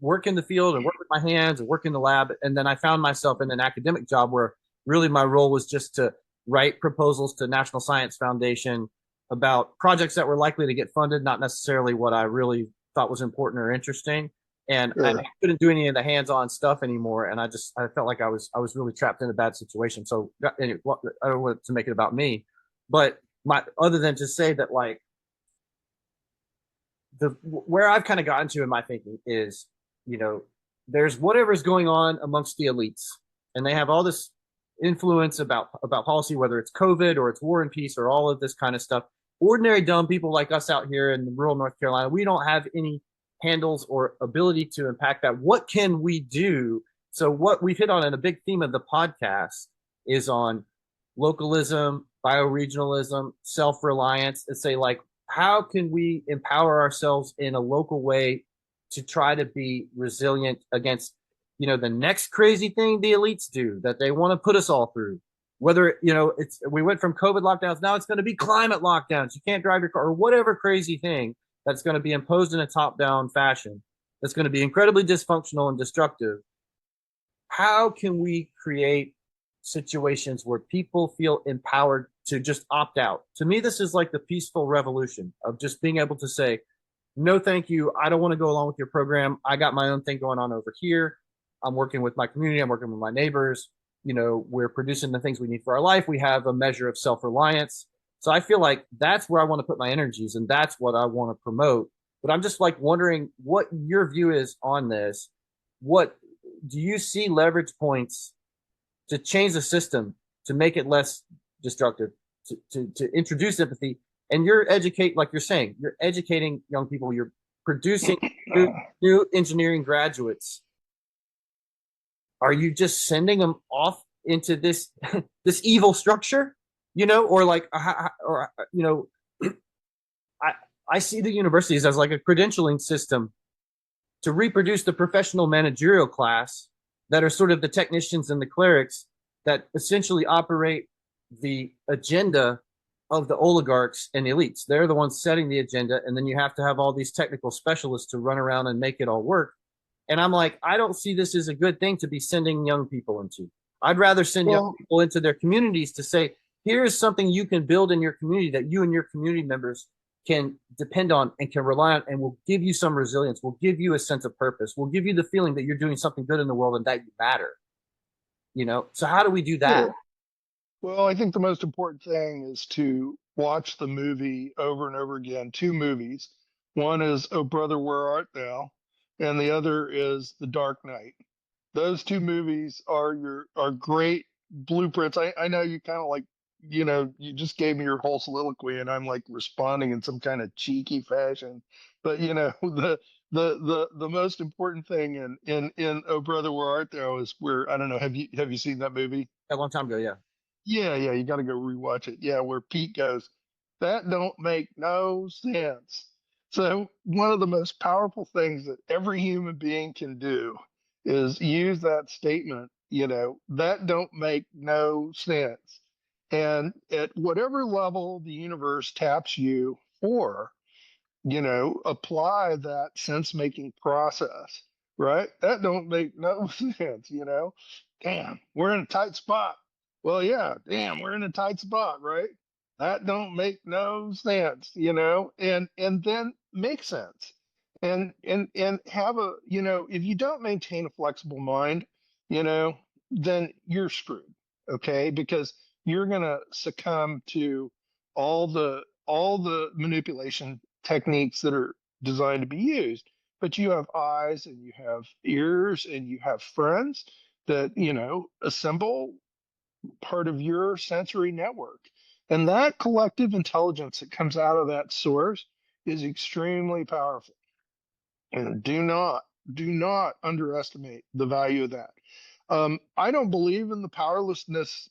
work in the field and work with my hands and work in the lab. And then I found myself in an academic job where really my role was just to write proposals to National Science Foundation about projects that were likely to get funded, not necessarily what I really thought was important or interesting. And I couldn't do any of the hands-on stuff anymore. And I felt like I was really trapped in a bad situation. So anyway, I don't want to make it about me, but other than to say that, like, where I've kind of gotten to in my thinking is, there's whatever's going on amongst the elites, and they have all this influence about policy, whether it's COVID or it's war and peace or all of this kind of stuff. Ordinary dumb people like us out here in rural North Carolina, we don't have any handles or ability to impact that. What can we do? So what we've hit on, and a big theme of the podcast is on localism, bioregionalism, self-reliance, and say, like, how can we empower ourselves in a local way to try to be resilient against, the next crazy thing the elites do that they want to put us all through? Whether, we went from COVID lockdowns, now it's going to be climate lockdowns. You can't drive your car, or whatever crazy thing that's going to be imposed in a top-down fashion that's going to be incredibly dysfunctional and destructive. How can we create situations where people feel empowered to just opt out? To me, this is like the peaceful revolution of just being able to say, no, thank you. I don't want to go along with your program. I got my own thing going on over here. I'm working with my community. I'm working with my neighbors. We're producing the things we need for our life. We have a measure of self-reliance. So I feel like that's where I want to put my energies, and that's what I want to promote. But I'm just like wondering what your view is on this. What do you see leverage points to change the system, to make it less destructive, to introduce empathy? And like you're saying, you're educating young people, you're producing new engineering graduates. Are you just sending them off into this this evil structure, or like, I see the universities as like a credentialing system to reproduce the professional managerial class that are sort of the technicians and the clerics that essentially operate the agenda of the oligarchs and elites. They're the ones setting the agenda, and then you have to have all these technical specialists to run around and make it all work. And I'm like, I don't see this as a good thing to be sending young people into. I'd rather send young Well, people into their communities to say, here is something you can build in your community that you and your community members can depend on and can rely on, and will give you some resilience, will give you a sense of purpose, will give you the feeling that you're doing something good in the world and that you matter. So how do we do that? sure. Well, I think the most important thing is to watch the movie over and over again. Two movies. One is Oh Brother, Where Art Thou? And the other is The Dark Knight. Those two movies are great blueprints. I know you kind of like, you just gave me your whole soliloquy and I'm like responding in some kind of cheeky fashion. But the most important thing in Oh Brother, Where Art Thou is where, I don't know, have you seen that movie? A long time ago, yeah. Yeah, yeah, you got to go rewatch it. Yeah, where Pete goes, that don't make no sense. So, one of the most powerful things that every human being can do is use that statement, that don't make no sense. And at whatever level the universe taps you for, apply that sense making process, right? That don't make no sense. Damn, we're in a tight spot. Well, yeah, damn, we're in a tight spot, right? That don't make no sense, and then make sense. And have if you don't maintain a flexible mind, you know, then you're screwed, okay? Because you're gonna succumb to all the manipulation techniques that are designed to be used. But you have eyes and you have ears and you have friends that, assemble part of your sensory network. And that collective intelligence that comes out of that source is extremely powerful. And do not underestimate the value of that. I don't believe in the powerlessness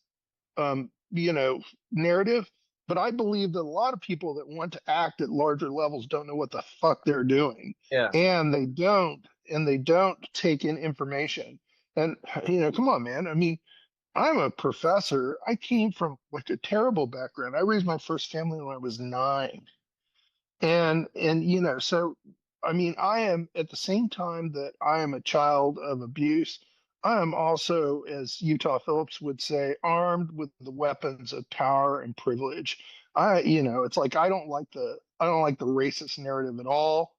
narrative. But I believe that a lot of people that want to act at larger levels don't know what the fuck they're doing, Yeah. and they don't take in information. And come on, man. I mean, I'm a professor. I came from like a terrible background. I raised my first family when I was 9. So I mean, I am at the same time that I am a child of abuse, I am also, as Utah Phillips would say, armed with the weapons of power and privilege. It's like I don't like the racist narrative at all,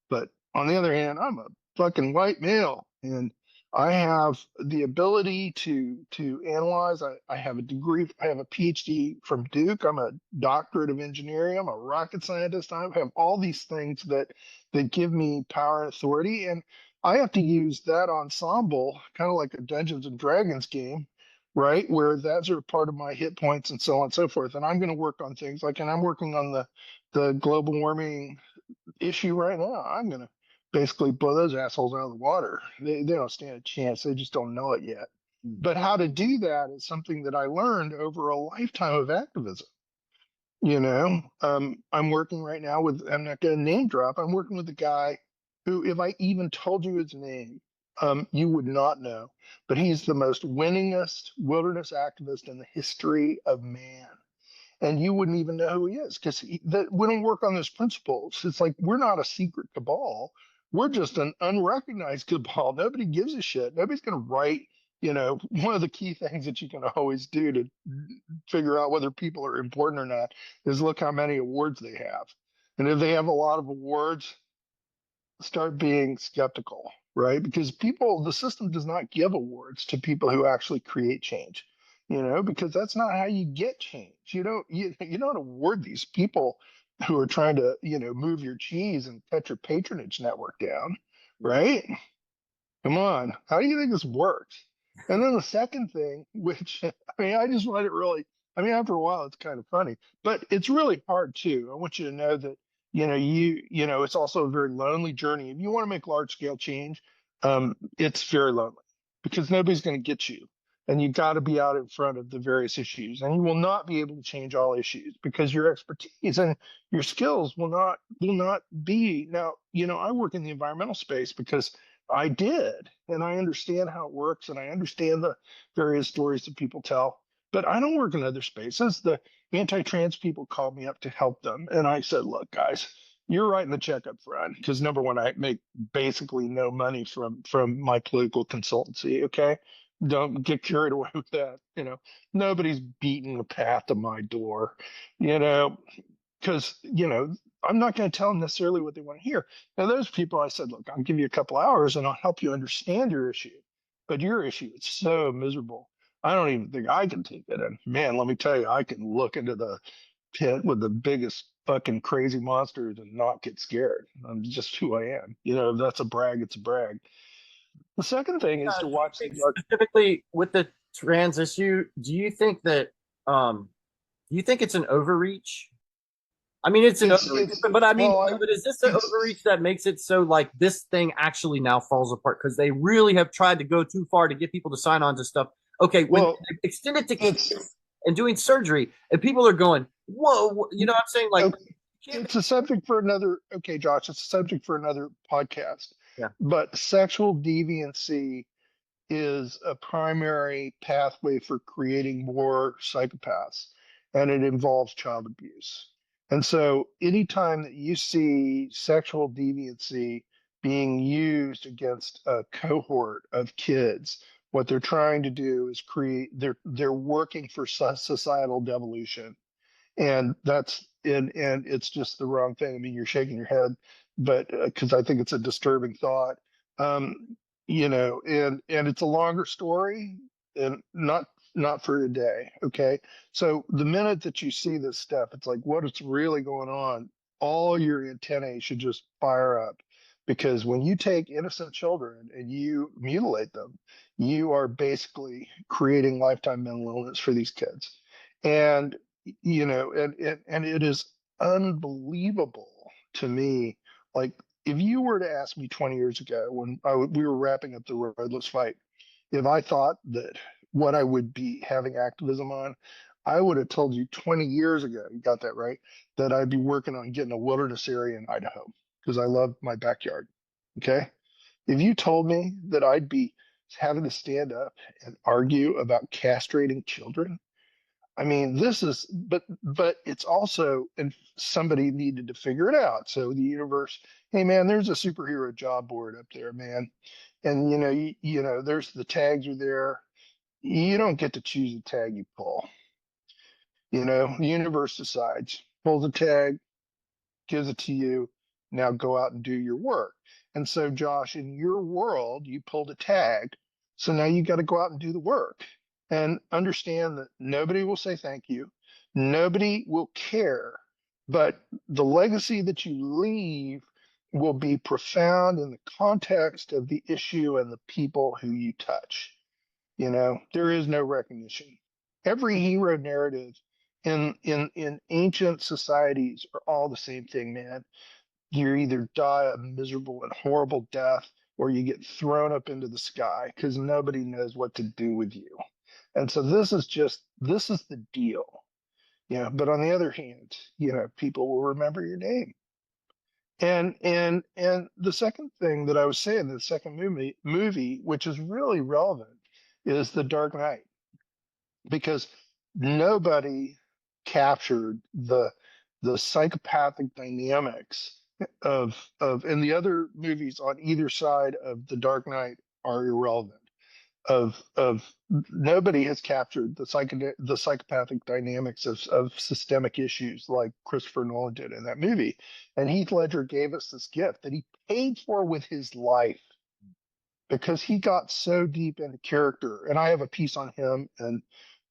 but on the other hand, I'm a fucking white male and I have the ability to analyze. I have a degree, I have a PhD from Duke. I'm a doctorate of engineering. I'm a rocket scientist. I have all these things that give me power and authority. And I have to use that ensemble, kind of like a Dungeons and Dragons game, right? Where that's are part of my hit points and so on and so forth. And I'm going to work on things like, and I'm working on the global warming issue right now. I'm going to basically blow those assholes out of the water. They don't stand a chance. They just don't know it yet. Mm. But how to do that is something that I learned over a lifetime of activism. I'm working right now with, I'm not going to name drop, I'm working with a guy who, if I even told you his name, you would not know. But he's the most winningest wilderness activist in the history of man. And you wouldn't even know who he is because we don't work on those principles. It's like we're not a secret cabal. We're just an unrecognized cabal. Nobody gives a shit. Nobody's going to write. One of the key things that you can always do to figure out whether people are important or not is look how many awards they have. And if they have a lot of awards, start being skeptical, right? Because the system does not give awards to people who actually create change, because that's not how you get change. You don't award these people who are trying to, move your cheese and cut your patronage network down, right? Come on, how do you think this works? And then the second thing, which I mean, I just find it really, I mean, after a while, it's kind of funny, but it's really hard too. I want you to know that, it's also a very lonely journey. If you want to make large scale change, it's very lonely because nobody's going to get you. And you got to be out in front of the various issues, and you will not be able to change all issues because your expertise and your skills will not be. Now, I work in the environmental space because I did, and I understand how it works, and I understand the various stories that people tell. But I don't work in other spaces. The anti-trans people called me up to help them, and I said, "Look, guys, you're writing the check up front because number one, I make basically no money from my political consultancy. Okay, Don't get carried away with that. Nobody's beating the path to my door, you know, because, I'm not going to tell them necessarily what they want to hear. Now, those people, I said, look, I'll give you a couple hours and I'll help you understand your issue. But your issue is so miserable. I don't even think I can take it. And man, let me tell you, I can look into the pit with the biggest fucking crazy monsters and not get scared. I'm just who I am. If that's a brag, it's a brag. The second thing is to Do you watch the think dark. specifically with the trans issue, do you think that do you think it's an overreach? I mean, it's an overreach, It's but I mean, well, but is this an it's overreach that makes it so like this thing actually now falls apart because they really have tried to go too far to get people to sign on to stuff? Okay, when well, they extend it to it's kids and doing surgery, and people are going, "Whoa," you know what I'm saying? Like, okay, you can't. it's a subject for another. Okay, Josh, it's a subject for another podcast. Yeah, But sexual deviancy is a primary pathway for creating more psychopaths, and it involves child abuse. And so, anytime that you see sexual deviancy being used against a cohort of kids, what they're trying to do is create. They're working for societal devolution, and it's just the wrong thing. I mean, you're shaking your head, but because I think it's a disturbing thought. um and it's a longer story, and not for today. Okay, so the minute that you see this stuff, it's like, what is really going on? All your antennae should just fire up, because when you take innocent children and you mutilate them, you are basically creating lifetime mental illness for these kids. And and it is unbelievable to me. Like, if you were to ask me 20 years ago, when we were wrapping up the roadless fight, if I thought that what I would be having activism on, I would have told you 20 years ago, you got that right, that I'd be working on getting a wilderness area in Idaho because I love my backyard. Okay. If you told me that I'd be having to stand up and argue about castrating children, I mean, but it's also, and somebody needed to figure it out. So the universe, hey man, there's a superhero job board up there, man. And there's the tags are there. You don't get to choose the tag you pull. The universe decides, pulls a tag, gives it to you. Now go out and do your work. And so, Josh, in your world, you pulled a tag. So now you got to go out and do the work and understand that nobody will say thank you. Nobody will care. But the legacy that you leave will be profound in the context of the issue and the people who you touch. There is no recognition. Every hero narrative in ancient societies are all the same thing, man. You either die a miserable and horrible death, or you get thrown up into the sky because nobody knows what to do with you. And so this is the deal. But on the other hand, people will remember your name. And the second thing that I was saying, the second movie, which is really relevant, is The Dark Knight, because nobody captured the psychopathic dynamics of and the other movies on either side of The Dark Knight are irrelevant. Of Nobody has captured the psychopathic dynamics of systemic issues like Christopher Nolan did in that movie. And Heath Ledger gave us this gift that he paid for with his life, because he got so deep into character. And I have a piece on him and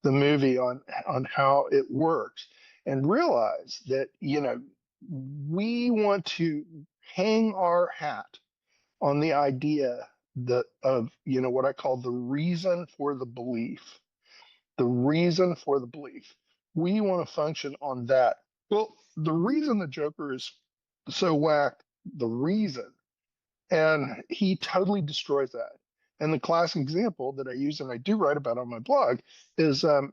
the movie on how it works, and realize that we want to hang our hat on the idea that of what I call the reason for the belief. The reason for the belief. We want to function on that. Well, the reason the Joker is so whacked, the reason, and he totally destroys that. And the classic example that I use and I do write about on my blog so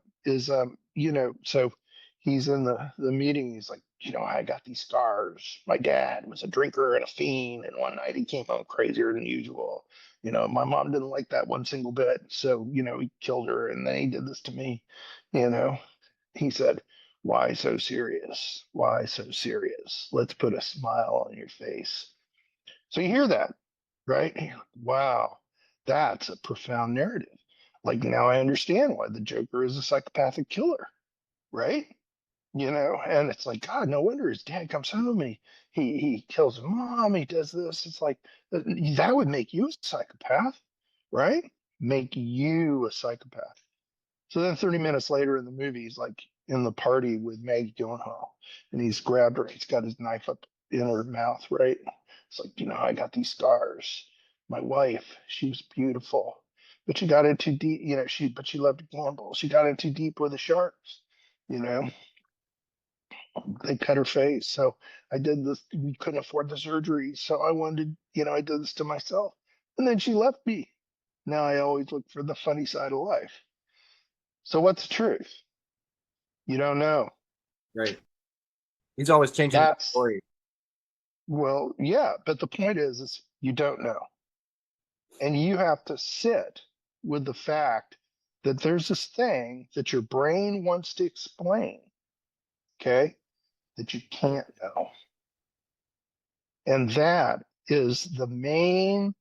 he's in the meeting. He's like, I got these scars. My dad was a drinker and a fiend, and one night he came home crazier than usual. My mom didn't like that one single bit, so he killed her, and then he did this to me. You know, he said, "Why so serious? Why so serious? Let's put a smile on your face." So you hear that, right? Wow, that's a profound narrative. Like now I understand why the Joker is a psychopathic killer, right? And it's like, God, no wonder his dad comes home and he kills his mom, he does this. It's like that would make you a psychopath, right? Make you a psychopath. So then 30 minutes later in the movie, he's like in the party with Maggie Gyllenhaal, and he's grabbed her. He's got his knife up in her mouth, right? It's like, I got these scars. My wife, she was beautiful, but she got in too deep. She loved to gamble. She got in too deep with the sharks. You know, they cut her face. So I did this. We couldn't afford the surgery, so I wanted, I did this to myself. And then she left me. Now I always look for the funny side of life. So what's the truth? You don't know. Right. He's always changing the That's story. Well, yeah, but the point is you don't know. And you have to sit with the fact that there's this thing that your brain wants to explain, okay, that you can't know. And that is the main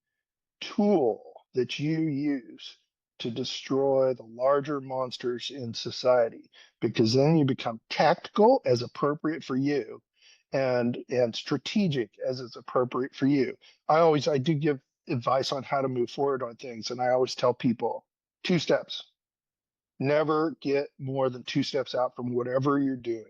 tool that you use to destroy the larger monsters in society, because then you become tactical as appropriate for you, and strategic as is appropriate for you. I do give advice on how to move forward on things, and I always tell people 2 steps. Never get more than 2 steps out from whatever you're doing.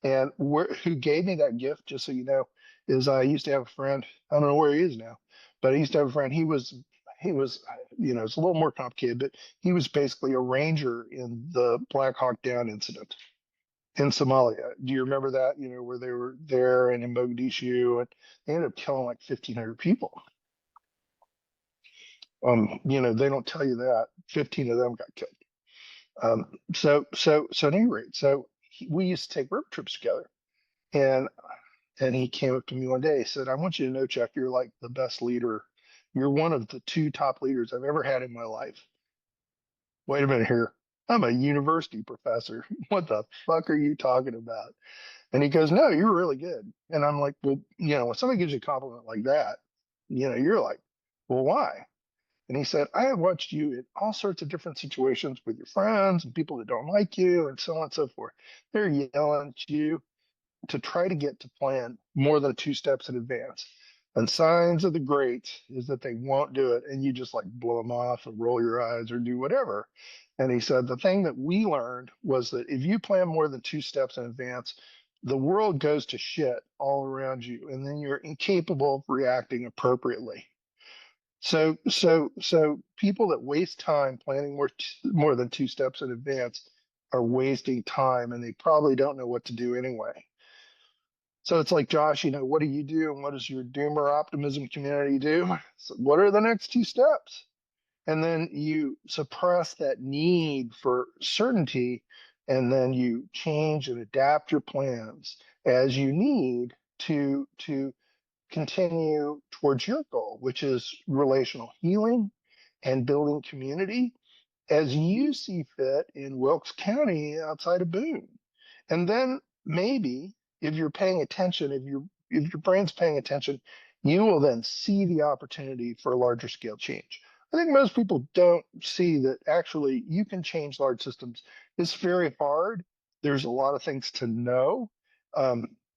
And who gave me that gift, just so you know, is I used to have a friend. I don't know where he is now, but I used to have a friend. He was, it's a little more complicated, but he was basically a ranger in the Black Hawk Down incident in Somalia. Do you remember that? Where they were there and in Mogadishu, and they ended up killing like 1,500 people. They don't tell you that 15 of them got killed. So at any rate, we used to take road trips together, and he came up to me one day. He said, "I want you to know, Chuck, you're like the best leader. You're one of the 2 top leaders I've ever had in my life." Wait a minute here. I'm a university professor. What the fuck are you talking about? And he goes, "No, you're really good." And I'm like, "Well, when somebody gives you a compliment like that, you're like, well, why?" And he said, "I have watched you in all sorts of different situations with your friends and people that don't like you and so on and so forth. They're yelling at you to try to get to plan more than 2 steps in advance. And signs of the great is that they won't do it, and you just like blow them off and roll your eyes or do whatever." And he said the thing that we learned was that if you plan more than 2 steps in advance, the world goes to shit all around you, and then you're incapable of reacting appropriately. So people that waste time planning more than 2 steps in advance are wasting time, and they probably don't know what to do anyway. So it's like, Josh, what do you do, and what does your Doomer Optimism community do? So what are the next 2 steps? And then you suppress that need for certainty, and then you change and adapt your plans as you need to continue towards your goal, which is relational healing and building community as you see fit in Wilkes County outside of Boone. And then maybe if you're paying attention, if your brain's paying attention, you will then see the opportunity for a larger scale change. I think most people don't see that actually you can change large systems. It's very hard. There's a lot of things to know.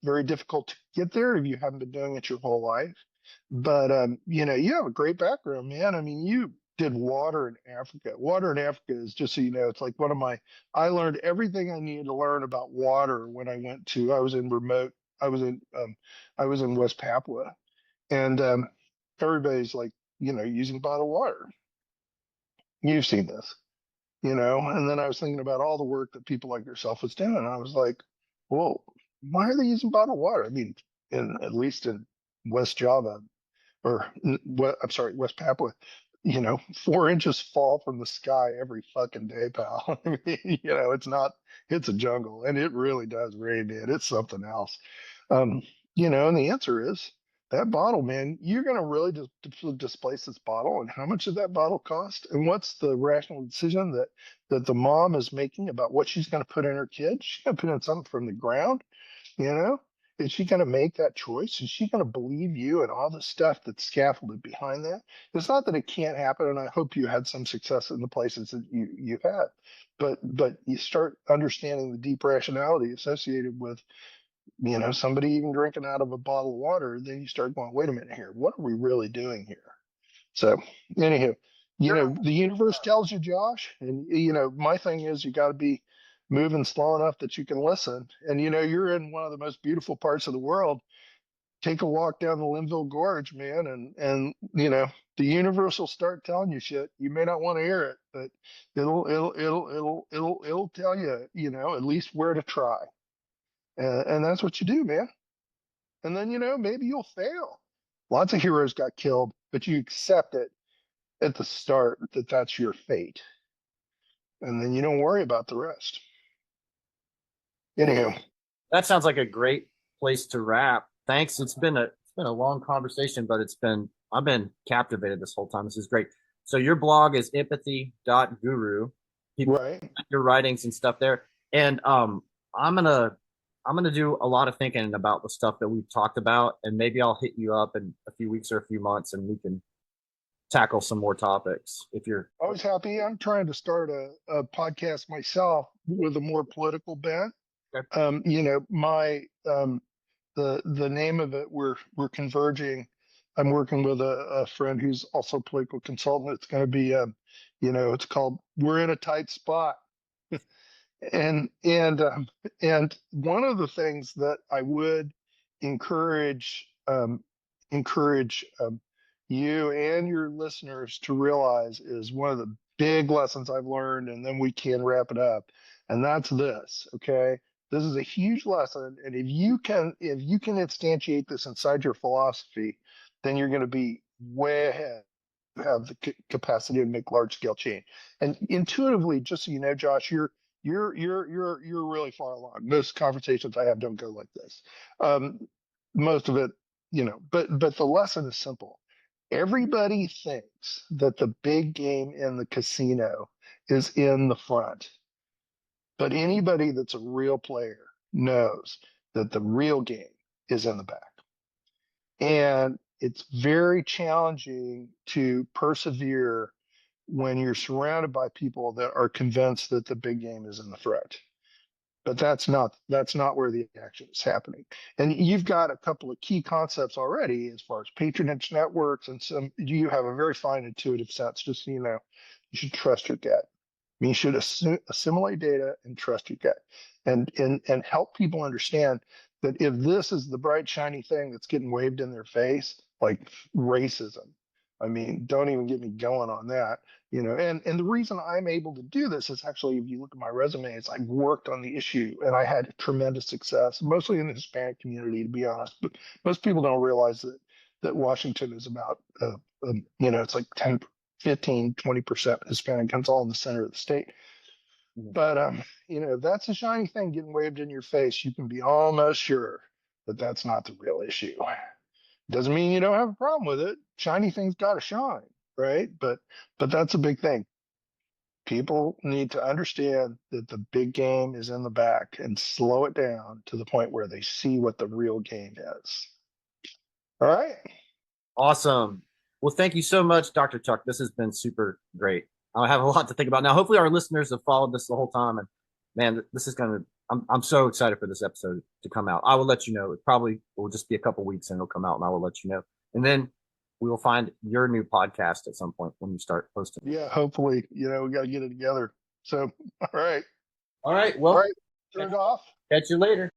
Very difficult to get there if you haven't been doing it your whole life. But you have a great background, man. I mean, you did water in Africa. Water in Africa is, just so you know, it's like I learned everything I needed to learn about water when I was in remote, I was in West Papua, and everybody's like, using bottled water. You've seen this, and then I was thinking about all the work that people like yourself was doing. And I was like, whoa, why are they using bottled water? I mean, at least in West Java, or what, I'm sorry, West Papua, 4 inches fall from the sky every fucking day, pal. I mean, it's a jungle, and it really does rain, man. It's something else. Um, and the answer is that bottle, man. You're going to really just displace this bottle, and how much does that bottle cost? And what's the rational decision that the mom is making about what she's going to put in her kid? She's going to put in something from the ground, you know? Is she going to make that choice? Is she going to believe you and all the stuff that's scaffolded behind that? It's not that it can't happen, and I hope you had some success in the places that you had, but you start understanding the deep rationality associated with somebody even drinking out of a bottle of water. Then you start going, wait a minute here, what are we really doing here? So, anywho, the universe tells you, Josh, and my thing is you got to be moving slow enough that you can listen. And you're in one of the most beautiful parts of the world. Take a walk down the Linville Gorge, man, and the universe will start telling you shit. You may not want to hear it, but it'll tell you, at least where to try. And that's what you do, man. And then maybe you'll fail. Lots of heroes got killed, but you accept it at the start that that's your fate, and then you don't worry about the rest. Anyhow, That sounds like a great place to wrap. Thanks. It's been a long conversation, but I've been captivated this whole time. This is great. So your blog is empathy.guru. People right? your writings and stuff there. And I'm gonna do a lot of thinking about the stuff that we've talked about, and maybe I'll hit you up in a few weeks or a few months, and we can tackle some more topics if you're Always happy. I'm trying to start a podcast myself with a more political bent. okay. My the name of it, we're converging. I'm working with a friend who's also a political consultant. It's going to be it's called We're in a Tight Spot. And one of the things that I would encourage encourage you and your listeners to realize is one of the big lessons I've learned, and then we can wrap it up. And that's this, okay? This is a huge lesson, and if you can instantiate this inside your philosophy, then you're going to be way ahead. You have the capacity to make large scale change. And intuitively, just so you know, Josh, you're really far along. Most conversations I have don't go like this. Most of it, but the lesson is simple. Everybody thinks that the big game in the casino is in the front, but anybody that's a real player knows that the real game is in the back. And it's very challenging to persevere when you're surrounded by people that are convinced that the big game is in the front. But that's not where the action is happening. And you've got a couple of key concepts already as far as patronage networks, and you have a very fine intuitive sense. Just so you know, you should trust your gut. I mean, you should assimilate data and trust your gut, and help people understand that if this is the bright shiny thing that's getting waved in their face, like racism, I mean, don't even get me going on that. And the reason I'm able to do this is actually, if you look at my resume, is I've worked on the issue and I had tremendous success, mostly in the Hispanic community, to be honest. But most people don't realize that Washington is about, it's like 10, 15, 20% Hispanic. It's all in the center of the state. But that's a shiny thing getting waved in your face. You can be almost sure that that's not the real issue. Doesn't mean you don't have a problem with it. Shiny things got to shine, right? But that's a big thing. People need to understand that the big game is in the back and slow it down to the point where they see what the real game is. All right. Awesome. Well, thank you so much, Dr. Chuck. This has been super great. I have a lot to think about now. Hopefully, our listeners have followed this the whole time, and man, this is gonna. I'm so excited for this episode to come out. I will let you know. It probably will just be a couple weeks, and it'll come out, and I will let you know. And then we will find your new podcast at some point when you start posting. Yeah, hopefully, we got to get it together. So, all right. All right. All Well, right. Turn it off. catch you later.